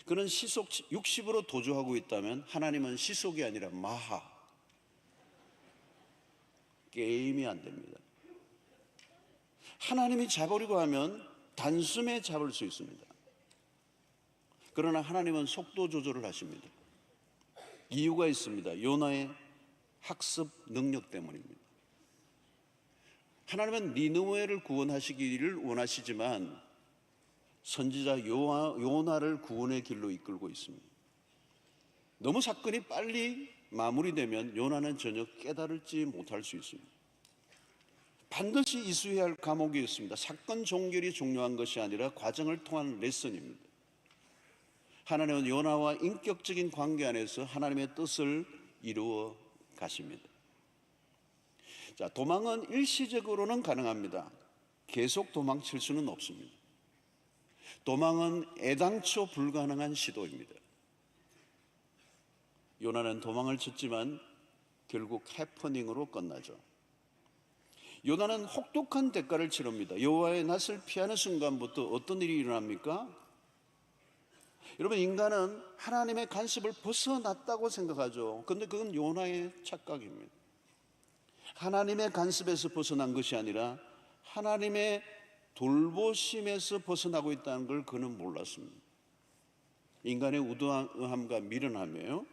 그는 시속 60으로 도주하고 있다면 하나님은 시속이 아니라 마하, 게임이 안 됩니다. 하나님이 잡으려고 하면 단숨에 잡을 수 있습니다. 그러나 하나님은 속도 조절을 하십니다. 이유가 있습니다. 요나의 학습 능력 때문입니다. 하나님은 니느웨를 구원하시기를 원하시지만 선지자 요나를 구원의 길로 이끌고 있습니다. 너무 사건이 빨리 마무리되면 요나는 전혀 깨달을지 못할 수 있습니다. 반드시 이수해야 할 과목이 있습니다. 사건 종결이 중요한 것이 아니라 과정을 통한 레슨입니다. 하나님은 요나와 인격적인 관계 안에서 하나님의 뜻을 이루어 가십니다. 자, 도망은 일시적으로는 가능합니다. 계속 도망칠 수는 없습니다. 도망은 애당초 불가능한 시도입니다. 요나는 도망을 쳤지만 결국 해퍼닝으로 끝나죠. 요나는 혹독한 대가를 치릅니다. 여호와의 낯을 피하는 순간부터 어떤 일이 일어납니까? 여러분, 인간은 하나님의 간섭을 벗어났다고 생각하죠. 그런데 그건 요나의 착각입니다. 하나님의 간섭에서 벗어난 것이 아니라 하나님의 돌보심에서 벗어나고 있다는 걸 그는 몰랐습니다. 인간의 우두함과 미련함이에요.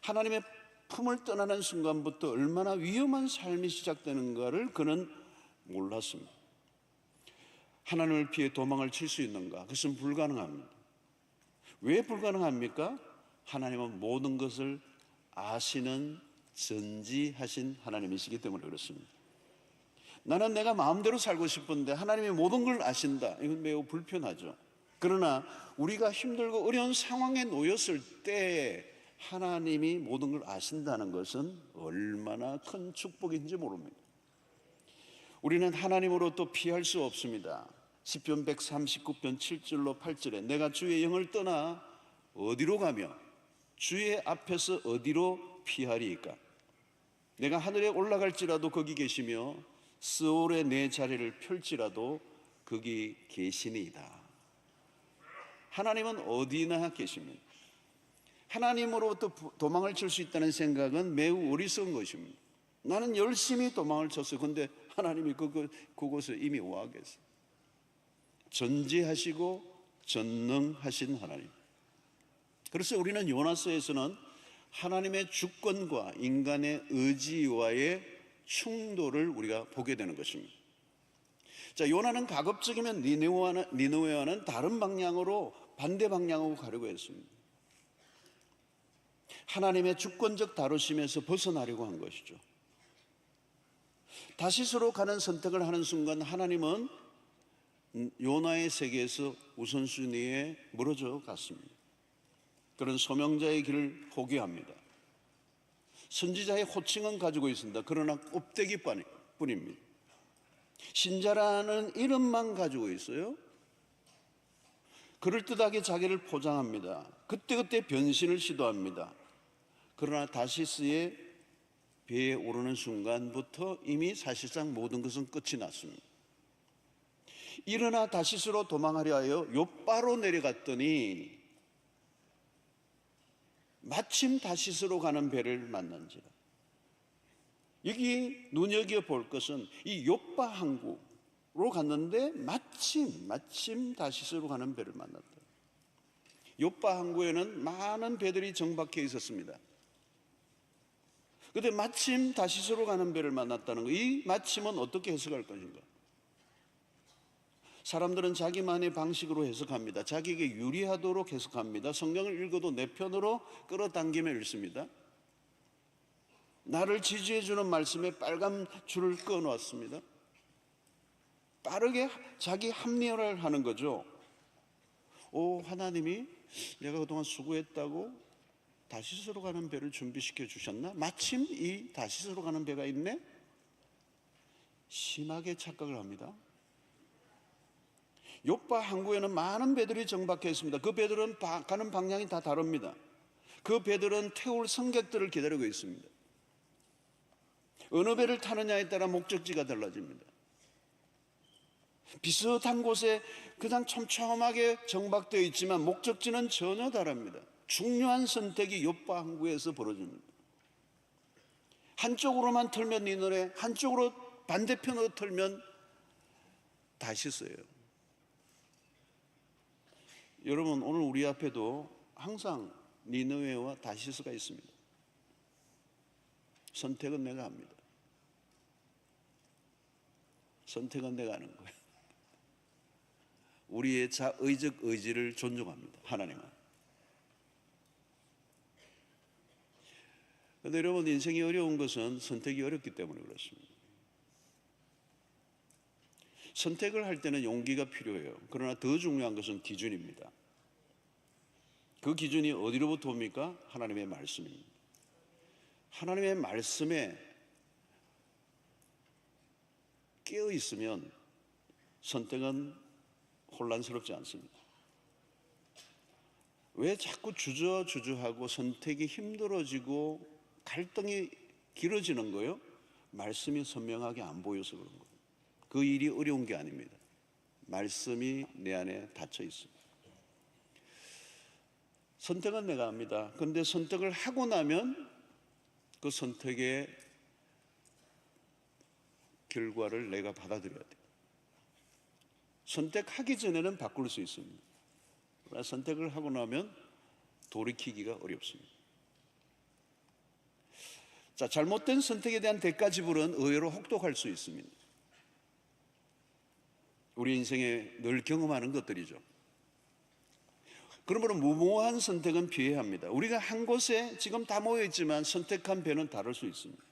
하나님의 품을 떠나는 순간부터 얼마나 위험한 삶이 시작되는가를 그는 몰랐습니다. 하나님을 피해 도망을 칠 수 있는가? 그것은 불가능합니다. 왜 불가능합니까? 하나님은 모든 것을 아시는 전지하신 하나님이시기 때문에 그렇습니다. 나는 내가 마음대로 살고 싶은데 하나님이 모든 걸 아신다. 이건 매우 불편하죠. 그러나 우리가 힘들고 어려운 상황에 놓였을 때 하나님이 모든 걸 아신다는 것은 얼마나 큰 축복인지 모릅니다. 우리는 하나님으로부터 피할 수 없습니다. 시편 139편 7절로 8절에 내가 주의 영을 떠나 어디로 가며 주의 앞에서 어디로 피하리이까? 내가 하늘에 올라갈지라도 거기 계시며 스올에 내 자리를 펼지라도 거기 계시니이다. 하나님은 어디나 계십니다. 하나님으로부터 도망을 칠 수 있다는 생각은 매우 어리석은 것입니다. 나는 열심히 도망을 쳤어요. 그런데 하나님이 그곳에 이미 와 계세요. 전지하시고 전능하신 하나님. 그래서 우리는 요나서에서는 하나님의 주권과 인간의 의지와의 충돌을 우리가 보게 되는 것입니다. 자, 요나는 가급적이면 니느웨와는 다른 방향으로, 반대 방향으로 가려고 했습니다. 하나님의 주권적 다루심에서 벗어나려고 한 것이죠. 다시스로 가는 선택을 하는 순간 하나님은 요나의 세계에서 우선순위에 멀어져 갔습니다. 그런 소명자의 길을 포기합니다. 선지자의 호칭은 가지고 있습니다. 그러나 껍데기뿐입니다. 신자라는 이름만 가지고 있어요. 그럴듯하게 자기를 포장합니다. 그때그때 변신을 시도합니다. 그러나 다시스의 배에 오르는 순간부터 이미 사실상 모든 것은 끝이 났습니다. 일어나 다시스로 도망하려 하여 욥바로 내려갔더니 마침 다시스로 가는 배를 만난지라. 여기 눈여겨볼 것은 이 욥바 항구로 갔는데 마침 다시스로 가는 배를 만났다. 욥바 항구에는 많은 배들이 정박해 있었습니다. 그런데 마침 다시스로 가는 배를 만났다는 거, 이 마침은 어떻게 해석할 것인가? 사람들은 자기만의 방식으로 해석합니다. 자기에게 유리하도록 해석합니다. 성경을 읽어도 내 편으로 끌어당기며 읽습니다. 나를 지지해주는 말씀에 빨간 줄을 꺼놓았습니다. 빠르게 자기 합리화를 하는 거죠. 하나님이 내가 그동안 수고했다고 다시스로 가는 배를 준비시켜 주셨나? 마침 이 다시스로 가는 배가 있네? 심하게 착각을 합니다. 욥바 항구에는 많은 배들이 정박해 있습니다. 그 배들은 가는 방향이 다 다릅니다. 그 배들은 태울 승객들을 기다리고 있습니다. 어느 배를 타느냐에 따라 목적지가 달라집니다. 비슷한 곳에 그냥 촘촘하게 정박되어 있지만 목적지는 전혀 다릅니다. 중요한 선택이 욥바 항구에서 벌어집니다. 한쪽으로만 털면 니느웨, 한쪽으로 반대편으로 털면 다시스예요. 여러분, 오늘 우리 앞에도 항상 니느웨와 다시스가 있습니다. 선택은 내가 합니다. 선택은 내가 하는 거예요. 우리의 자의적 의지를 존중합니다. 하나님은. 그런데 여러분, 인생이 어려운 것은 선택이 어렵기 때문에 그렇습니다. 선택을 할 때는 용기가 필요해요. 그러나 더 중요한 것은 기준입니다. 그 기준이 어디로부터 옵니까? 하나님의 말씀입니다. 하나님의 말씀에 깨어 있으면 선택은 혼란스럽지 않습니다. 왜 자꾸 주저하고 선택이 힘들어지고 갈등이 길어지는 거예요? 말씀이 선명하게 안 보여서 그런 거예요. 그 일이 어려운 게 아닙니다. 말씀이 내 안에 닫혀 있습니다. 선택은 내가 합니다. 그런데 선택을 하고 나면 그 선택의 결과를 내가 받아들여야 돼요. 선택하기 전에는 바꿀 수 있습니다. 그러나 선택을 하고 나면 돌이키기가 어렵습니다. 자, 잘못된 선택에 대한 대가 지불은 의외로 혹독할 수 있습니다. 우리 인생에 늘 경험하는 것들이죠. 그러므로 무모한 선택은 피해야 합니다. 우리가 한 곳에 지금 다 모여 있지만 선택한 배는 다를 수 있습니다.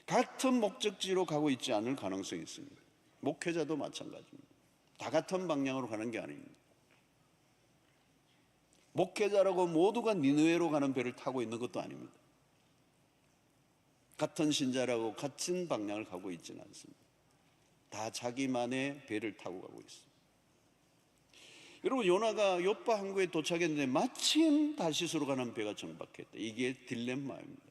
같은 목적지로 가고 있지 않을 가능성이 있습니다. 목회자도 마찬가지입니다. 다 같은 방향으로 가는 게 아닙니다. 목회자라고 모두가 니느웨로 가는 배를 타고 있는 것도 아닙니다. 같은 신자라고 같은 방향을 가고 있지는 않습니다. 다 자기만의 배를 타고 가고 있습니다. 여러분, 요나가 욥바 항구에 도착했는데 마침 다시스로 가는 배가 정박했다. 이게 딜레마입니다.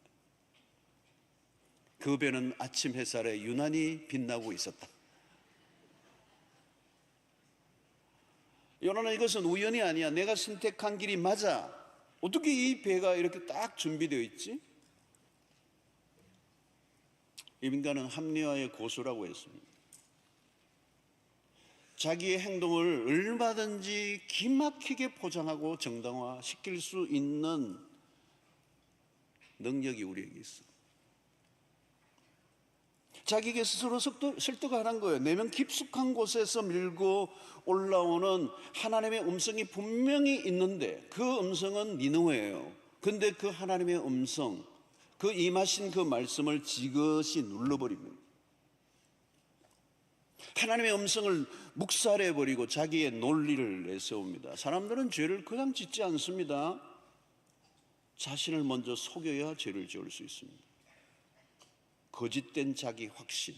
그 배는 아침 햇살에 유난히 빛나고 있었다. 요나는 이것은 우연이 아니야. 내가 선택한 길이 맞아. 어떻게 이 배가 이렇게 딱 준비되어 있지? 이 인간은 합리화의 고수라고 했습니다. 자기의 행동을 얼마든지 기막히게 포장하고 정당화시킬 수 있는 능력이 우리에게 있어. 자기에게 스스로 설득하는 거예요. 내면 깊숙한 곳에서 밀고 올라오는 하나님의 음성이 분명히 있는데 그 음성은 니느웨예요. 근데 그 하나님의 음성, 그 임하신 그 말씀을 지그시 눌러버립니다. 하나님의 음성을 묵살해버리고 자기의 논리를 내세웁니다. 사람들은 죄를 그냥 짓지 않습니다. 자신을 먼저 속여야 죄를 지을 수 있습니다. 거짓된 자기 확신.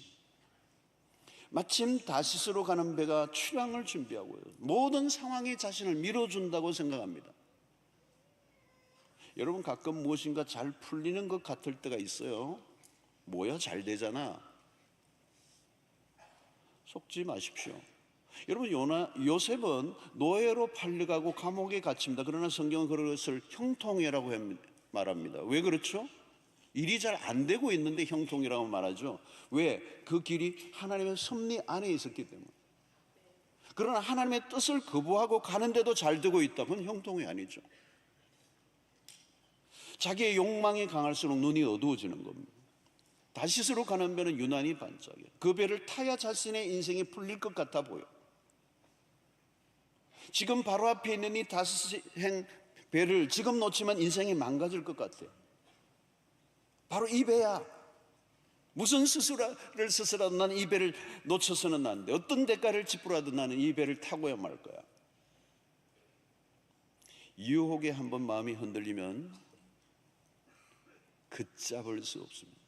마침 다시스로 가는 배가 출항을 준비하고요. 모든 상황이 자신을 밀어준다고 생각합니다. 여러분, 가끔 무엇인가 잘 풀리는 것 같을 때가 있어요. 뭐야, 잘 되잖아. 속지 마십시오. 여러분, 요셉은 노예로 팔려가고 감옥에 갇힙니다. 그러나 성경은 그것을 형통이라고 말합니다. 왜 그렇죠? 일이 잘 안 되고 있는데 형통이라고 말하죠. 왜? 그 길이 하나님의 섭리 안에 있었기 때문에. 그러나 하나님의 뜻을 거부하고 가는데도 잘 되고 있다. 그건 형통이 아니죠. 자기의 욕망이 강할수록 눈이 어두워지는 겁니다. 다시스로 가는 배는 유난히 반짝여요. 그 배를 타야 자신의 인생이 풀릴 것 같아 보여. 지금 바로 앞에 있는 이 다시행 배를 지금 놓치면 인생이 망가질 것 같아요. 바로 이 배야. 무슨 스스로를 스스로라도 나는 이 배를 놓쳐서는 안 돼. 어떤 대가를 지불하도 나는 이 배를 타고야 말 거야. 유혹에 한번 마음이 흔들리면 걷잡을 수 없습니다.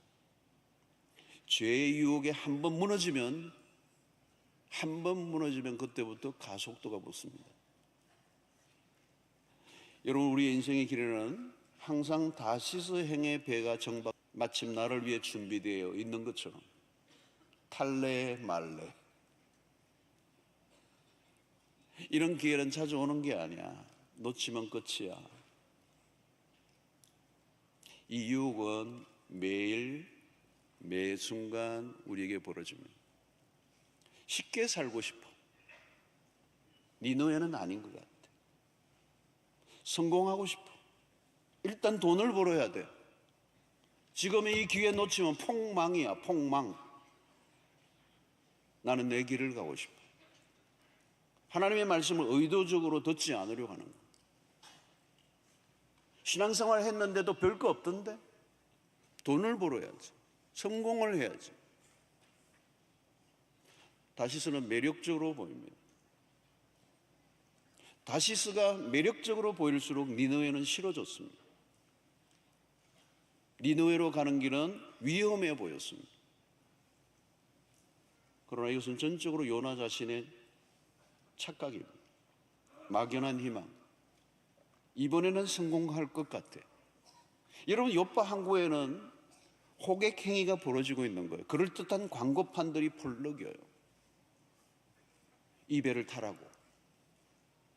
죄의 유혹에 한번 무너지면 그때부터 가속도가 붙습니다. 여러분, 우리 인생의 길에는 항상 다시스행의 배가 정박 마침 나를 위해 준비되어 있는 것처럼 탈래 말래 이런 기회는 자주 오는 게 아니야. 놓치면 끝이야. 이 유혹은 매일 매 순간 우리에게 벌어집니다. 쉽게 살고 싶어. 니노에는 아닌 것 같아. 성공하고 싶어. 일단 돈을 벌어야 돼. 지금 이 기회 놓치면 폭망이야, 폭망. 나는 내 길을 가고 싶어. 하나님의 말씀을 의도적으로 듣지 않으려고 하는 거야. 신앙생활 했는데도 별거 없던데? 돈을 벌어야지. 성공을 해야지. 다시스는 매력적으로 보입니다. 다시스가 매력적으로 보일수록 니느웨는 싫어졌습니다. 니느웨로 가는 길은 위험해 보였습니다. 그러나 이것은 전적으로 요나 자신의 착각입니다. 막연한 희망. 이번에는 성공할 것 같아. 여러분, 요파 항구에는 호객 행위가 벌어지고 있는 거예요. 그럴듯한 광고판들이 펄럭여요. 이 배를 타라고.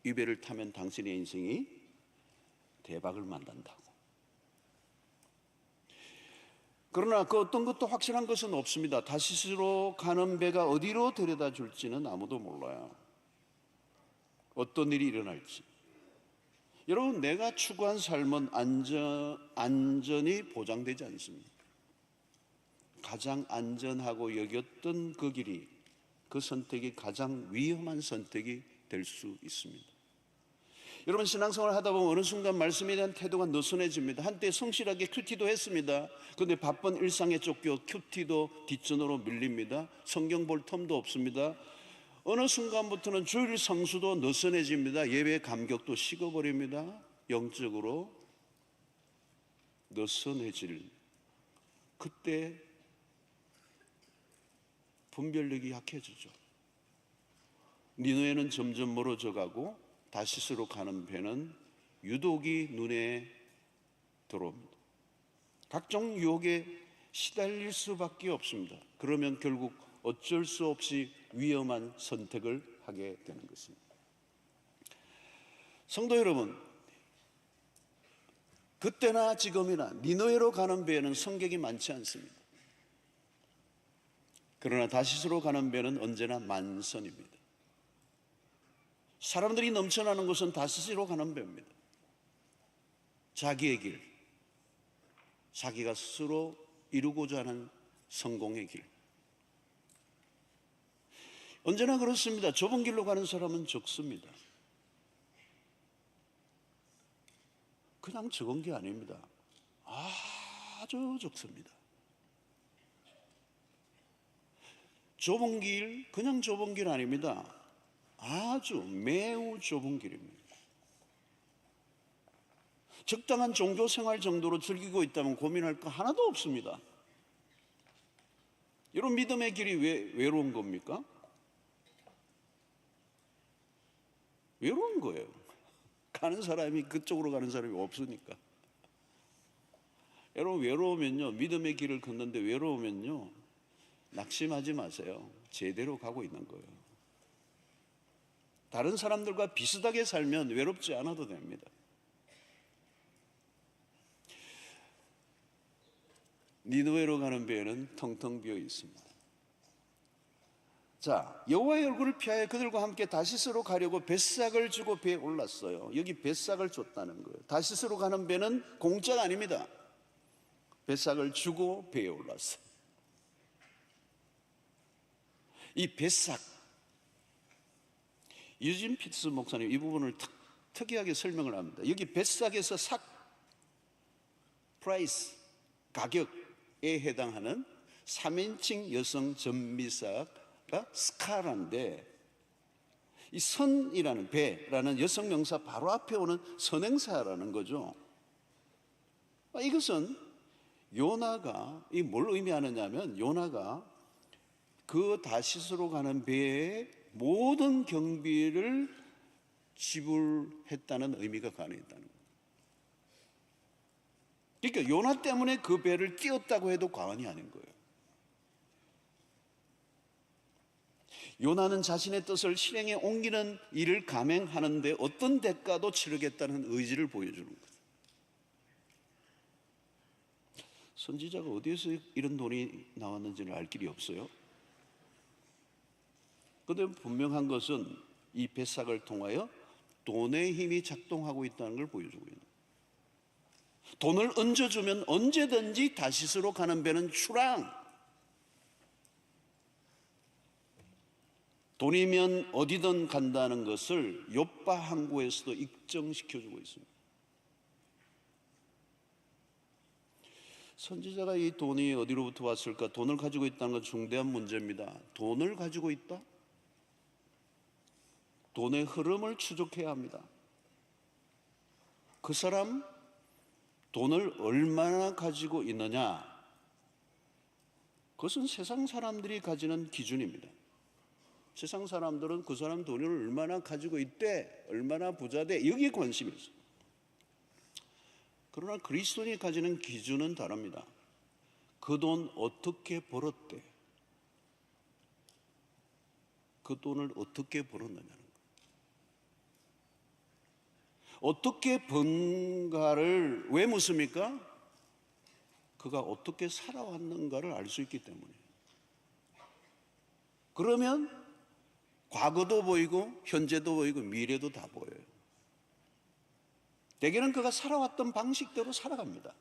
이 배를 타면 당신의 인생이 대박을 만든다고. 그러나 그 어떤 것도 확실한 것은 없습니다. 다시스로 가는 배가 어디로 데려다 줄지는 아무도 몰라요. 어떤 일이 일어날지. 여러분, 내가 추구한 삶은 안전이 보장되지 않습니다. 가장 안전하고 여겼던 그 길이, 그 선택이 가장 위험한 선택이 될 수 있습니다. 여러분, 신앙생활을 하다 보면 어느 순간 말씀에 대한 태도가 느슨해집니다. 한때 성실하게 큐티도 했습니다. 그런데 바쁜 일상에 쫓겨 큐티도 뒷전으로 밀립니다. 성경 볼 틈도 없습니다. 어느 순간부터는 주일 성수도 느슨해집니다. 예배 감격도 식어버립니다. 영적으로 느슨해질 그때 분별력이 약해지죠. 니느웨는 점점 멀어져 가고 다시스로 가는 배는 유독이 눈에 들어옵니다. 각종 유혹에 시달릴 수밖에 없습니다. 그러면 결국 어쩔 수 없이 위험한 선택을 하게 되는 것입니다. 성도 여러분, 그때나 지금이나 니느웨로 가는 배에는 승객이 많지 않습니다. 그러나 다시스로 가는 배는 언제나 만선입니다. 사람들이 넘쳐나는 곳은 다시스로 가는 배입니다. 자기의 길, 자기가 스스로 이루고자 하는 성공의 길. 언제나 그렇습니다. 좁은 길로 가는 사람은 적습니다. 그냥 적은 게 아닙니다. 아주 적습니다. 좁은 길, 그냥 좁은 길 아닙니다. 아주 매우 좁은 길입니다. 적당한 종교 생활 정도로 즐기고 있다면 고민할 거 하나도 없습니다. 여러분, 믿음의 길이 왜 외로운 겁니까? 외로운 거예요. 가는 사람이, 그쪽으로 가는 사람이 없으니까. 여러분, 외로우면요, 믿음의 길을 걷는데 외로우면요, 낙심하지 마세요. 제대로 가고 있는 거예요. 다른 사람들과 비슷하게 살면 외롭지 않아도 됩니다. 니느웨로 가는 배는 텅텅 비어 있습니다. 자, 여호와의 얼굴을 피하여 그들과 함께 다시스로 가려고 뱃삭을 주고 배에 올랐어요. 여기 뱃삭을 줬다는 거예요. 다시스로 가는 배는 공짜가 아닙니다. 뱃삭을 주고 배에 올랐어요. 이 뱃삭, 유진 피츠 목사님 이 부분을 특이하게 설명을 합니다. 여기 뱃삭에서 삭, 프라이스, 가격에 해당하는 3인칭 여성 전미사가 스카라인데, 이 선이라는 배라는 여성 명사 바로 앞에 오는 선행사라는 거죠. 이것은 요나가 이 뭘 의미하느냐면, 요나가 그 다시스로 가는 배의 모든 경비를 지불했다는 의미가 가능했다는 거예요. 그러니까 요나 때문에 그 배를 띄웠다고 해도 과언이 아닌 거예요. 요나는 자신의 뜻을 실행에 옮기는 일을 감행하는데 어떤 대가도 치르겠다는 의지를 보여주는 거예요. 선지자가 어디에서 이런 돈이 나왔는지를 알 길이 없어요. 그런데 분명한 것은 이 뱃삭을 통하여 돈의 힘이 작동하고 있다는 걸 보여주고 있는 거예요. 돈을 얹어주면 언제든지 다시스로 가는 배는 출항. 돈이면 어디든 간다는 것을 욥바 항구에서도 입증시켜주고 있습니다. 선지자가 이 돈이 어디로부터 왔을까? 돈을 가지고 있다는 건 중대한 문제입니다. 돈을 가지고 있다? 돈의 흐름을 추적해야 합니다. 그 사람 돈을 얼마나 가지고 있느냐, 그것은 세상 사람들이 가지는 기준입니다. 세상 사람들은 그 사람 돈을 얼마나 가지고 있대, 얼마나 부자대, 여기에 관심이 있어요. 그러나 그리스도인이 가지는 기준은 다릅니다. 그 돈 어떻게 벌었대, 그 돈을 어떻게 벌었느냐는 거예요. 어떻게 번가를 왜 묻습니까? 그가 어떻게 살아왔는가를 알 수 있기 때문에. 그러면 과거도 보이고 현재도 보이고 미래도 다 보여요. 대개는 그가 살아왔던 방식대로 살아갑니다.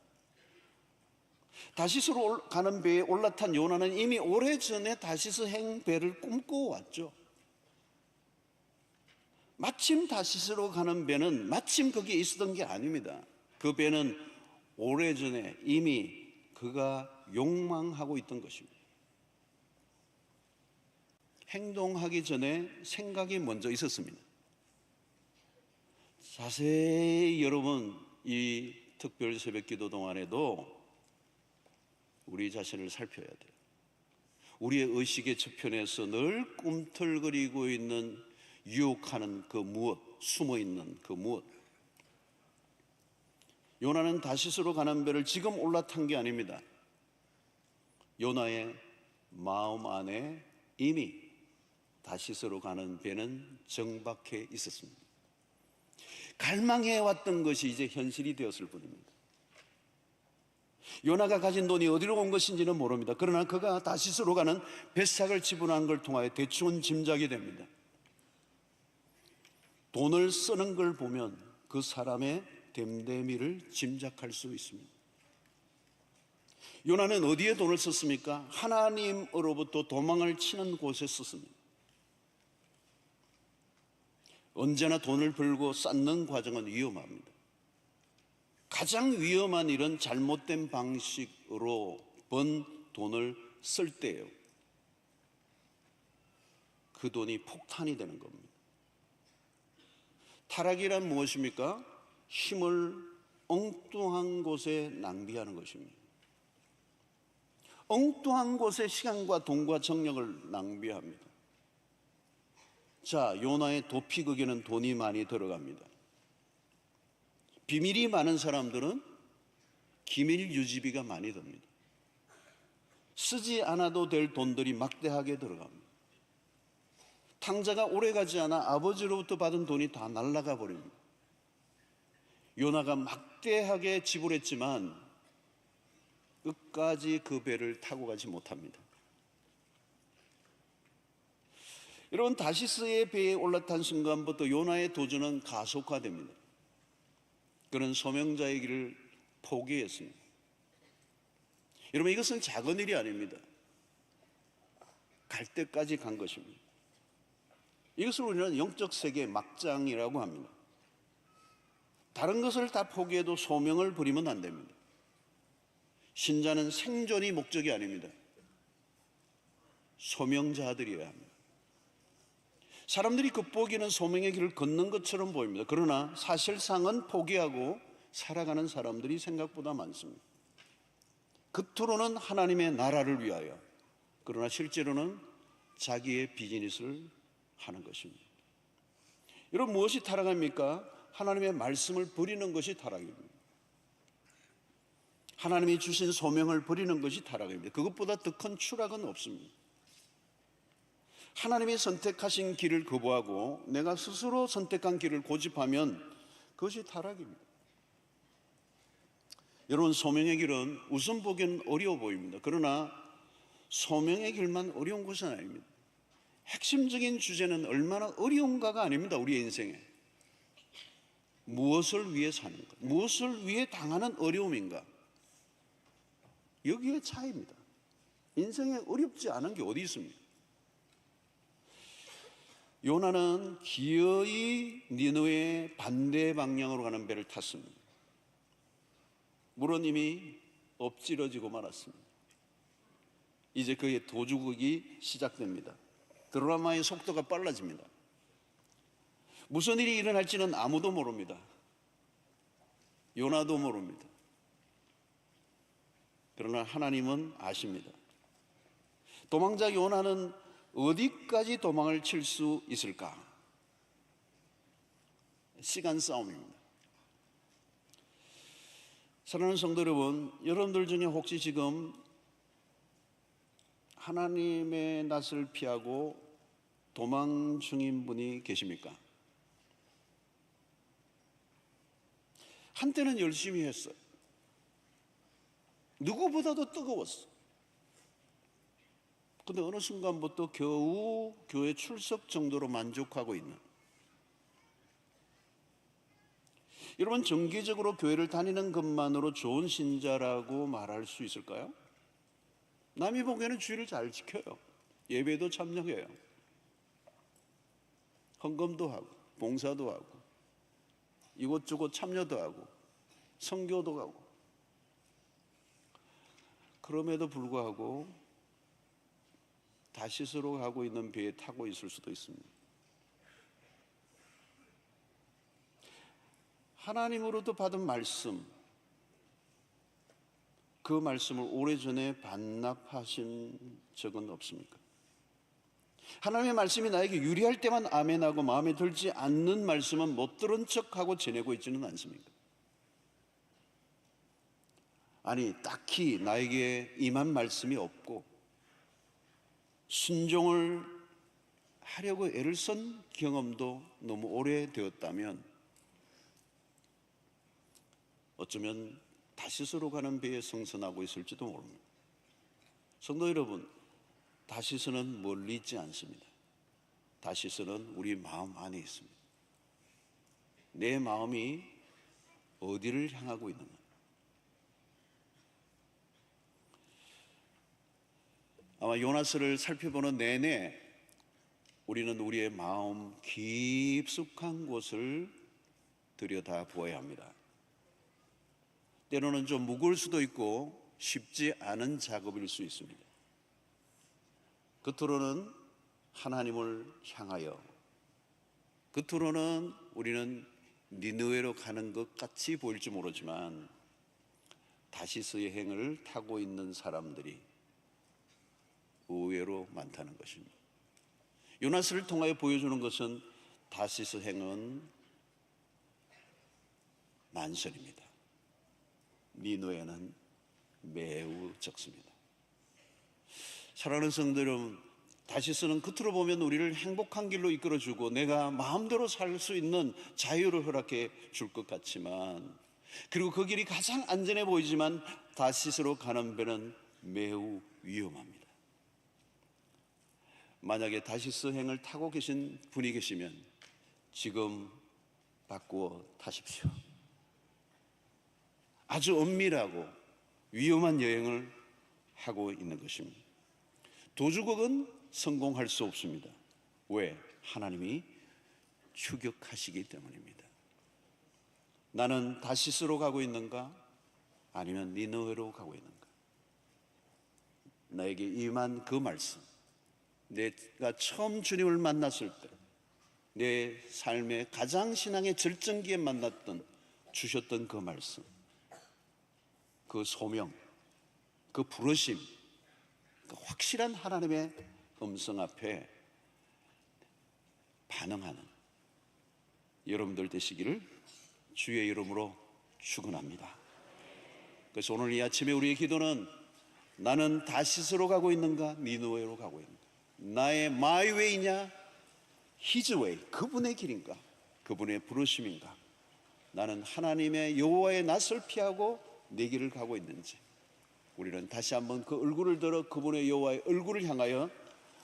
다시스로 가는 배에 올라탄 요나는 이미 오래전에 다시스 행배를 꿈꿔왔죠. 마침 다시스로 가는 배는 마침 거기에 있었던 게 아닙니다. 그 배는 오래전에 이미 그가 욕망하고 있던 것입니다. 행동하기 전에 생각이 먼저 있었습니다. 자세히 여러분 이 특별 새벽기도 동안에도 우리 자신을 살펴야 돼요. 우리의 의식의 저편에서 늘 꿈틀거리고 있는 유혹하는 그 무엇, 숨어있는 그 무엇. 요나는 다시스로 가는 배를 지금 올라탄 게 아닙니다. 요나의 마음 안에 이미 다시스로 가는 배는 정박해 있었습니다. 갈망해왔던 것이 이제 현실이 되었을 뿐입니다. 요나가 가진 돈이 어디로 온 것인지는 모릅니다. 그러나 그가 다시스로 가는 뱃삭을 지불하는 걸 통하여 대충은 짐작이 됩니다. 돈을 쓰는 걸 보면 그 사람의 됨됨이를 짐작할 수 있습니다. 요나는 어디에 돈을 썼습니까? 하나님으로부터 도망을 치는 곳에 썼습니다. 언제나 돈을 벌고 쌓는 과정은 위험합니다. 가장 위험한 일은 잘못된 방식으로 번 돈을 쓸 때예요. 그 돈이 폭탄이 되는 겁니다. 타락이란 무엇입니까? 힘을 엉뚱한 곳에 낭비하는 것입니다. 엉뚱한 곳에 시간과 돈과 정력을 낭비합니다. 자, 요나의 도피극에는 돈이 많이 들어갑니다. 비밀이 많은 사람들은 기밀 유지비가 많이 듭니다. 쓰지 않아도 될 돈들이 막대하게 들어갑니다. 탕자가 오래가지 않아 아버지로부터 받은 돈이 다 날아가 버립니다. 요나가 막대하게 지불했지만 끝까지 그 배를 타고 가지 못합니다. 여러분, 다시스의 배에 올라탄 순간부터 요나의 도전은 가속화됩니다. 그는 소명자의 길을 포기했습니다. 여러분, 이것은 작은 일이 아닙니다. 갈 때까지 간 것입니다. 이것을 우리는 영적 세계의 막장이라고 합니다. 다른 것을 다 포기해도 소명을 버리면 안 됩니다. 신자는 생존이 목적이 아닙니다. 소명자들이어야 합니다. 사람들이 겉보기에는 소명의 길을 걷는 것처럼 보입니다. 그러나 사실상은 포기하고 살아가는 사람들이 생각보다 많습니다. 겉으로는 하나님의 나라를 위하여, 그러나 실제로는 자기의 비즈니스를 하는 것입니다. 여러분, 무엇이 타락입니까? 하나님의 말씀을 버리는 것이 타락입니다. 하나님이 주신 소명을 버리는 것이 타락입니다. 그것보다 더 큰 추락은 없습니다. 하나님이 선택하신 길을 거부하고 내가 스스로 선택한 길을 고집하면 그것이 타락입니다. 여러분, 소명의 길은 우선 보기엔 어려워 보입니다. 그러나 소명의 길만 어려운 것은 아닙니다. 핵심적인 주제는 얼마나 어려운가가 아닙니다. 우리의 인생에 무엇을 위해 사는가, 무엇을 위해 당하는 어려움인가, 여기에 차이입니다. 인생에 어렵지 않은 게 어디 있습니까? 요나는 기어이 니느웨의 반대 방향으로 가는 배를 탔습니다. 물은 이미 엎질러지고 말았습니다. 이제 그의 도주국이 시작됩니다. 드라마의 속도가 빨라집니다. 무슨 일이 일어날지는 아무도 모릅니다. 요나도 모릅니다. 그러나 하나님은 아십니다. 도망자 요나는 어디까지 도망을 칠 수 있을까? 시간 싸움입니다. 사랑하는 성도 여러분, 여러분들 중에 혹시 지금 하나님의 낯을 피하고 도망 중인 분이 계십니까? 한때는 열심히 했어요. 누구보다도 뜨거웠어. 근데 어느 순간부터 겨우 교회 출석 정도로 만족하고 있는, 여러분, 정기적으로 교회를 다니는 것만으로 좋은 신자라고 말할 수 있을까요? 남이 보기에는 주의를 잘 지켜요. 예배도 참여해요. 헌금도 하고 봉사도 하고 이곳저곳 참여도 하고 선교도 가고, 그럼에도 불구하고 다시스로 가고 있는 배에 타고 있을 수도 있습니다. 하나님으로부터 받은 말씀, 그 말씀을 오래전에 반납하신 적은 없습니까? 하나님의 말씀이 나에게 유리할 때만 아멘하고 마음에 들지 않는 말씀은 못 들은 척하고 지내고 있지는 않습니까? 아니, 딱히 나에게 임한 말씀이 없고 순종을 하려고 애를 쓴 경험도 너무 오래되었다면 어쩌면 다시스로 가는 배에 승선하고 있을지도 모릅니다. 성도 여러분, 다시스는 멀리 있지 않습니다. 다시스는 우리 마음 안에 있습니다. 내 마음이 어디를 향하고 있는가? 아마 요나스를 살펴보는 내내 우리는 우리의 마음 깊숙한 곳을 들여다보아야 합니다. 때로는 좀 무거울 수도 있고 쉽지 않은 작업일 수 있습니다. 겉으로는 하나님을 향하여, 겉으로는 우리는 니느웨로 가는 것 같이 보일지 모르지만 다시스의 행을 타고 있는 사람들이 의외로 많다는 것입니다. 요나스를 통하여 보여주는 것은 다시스 행은 만선입니다. 니느웨는 매우 적습니다. 사랑하는 성도 여러분, 다시스는 겉으로 보면 우리를 행복한 길로 이끌어주고 내가 마음대로 살 수 있는 자유를 허락해 줄 것 같지만, 그리고 그 길이 가장 안전해 보이지만 다시스로 가는 배는 매우 위험합니다. 만약에 다시스 행을 타고 계신 분이 계시면 지금 바꾸어 타십시오. 아주 은밀하고 위험한 여행을 하고 있는 것입니다. 도주국은 성공할 수 없습니다. 왜? 하나님이 추격하시기 때문입니다. 나는 다시스로 가고 있는가? 아니면 니느웨로 가고 있는가? 나에게 임한 그 말씀, 내가 처음 주님을 만났을 때 내 삶의 가장 신앙의 절정기에 만났던, 주셨던 그 말씀, 그 소명, 그 부르심, 그 확실한 하나님의 음성 앞에 반응하는 여러분들 되시기를 주의 이름으로 축원합니다. 그래서 오늘 이 아침에 우리의 기도는 나는 다시스로 가고 있는가, 니느웨로 가고 있는가? 나의 my way냐, his way, 그분의 길인가, 그분의 부르심인가? 나는 하나님의 여호와의 낯을 피하고 내 길을 가고 있는지, 우리는 다시 한번 그 얼굴을 들어 그분의 여호와의 얼굴을 향하여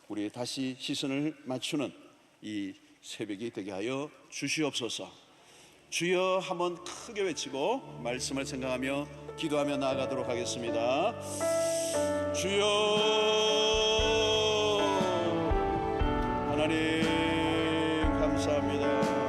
우리 다시 시선을 맞추는 이 새벽이 되게 하여 주시옵소서. 주여 한번 크게 외치고 말씀을 생각하며 기도하며 나아가도록 하겠습니다. 주여, 하나님 감사합니다.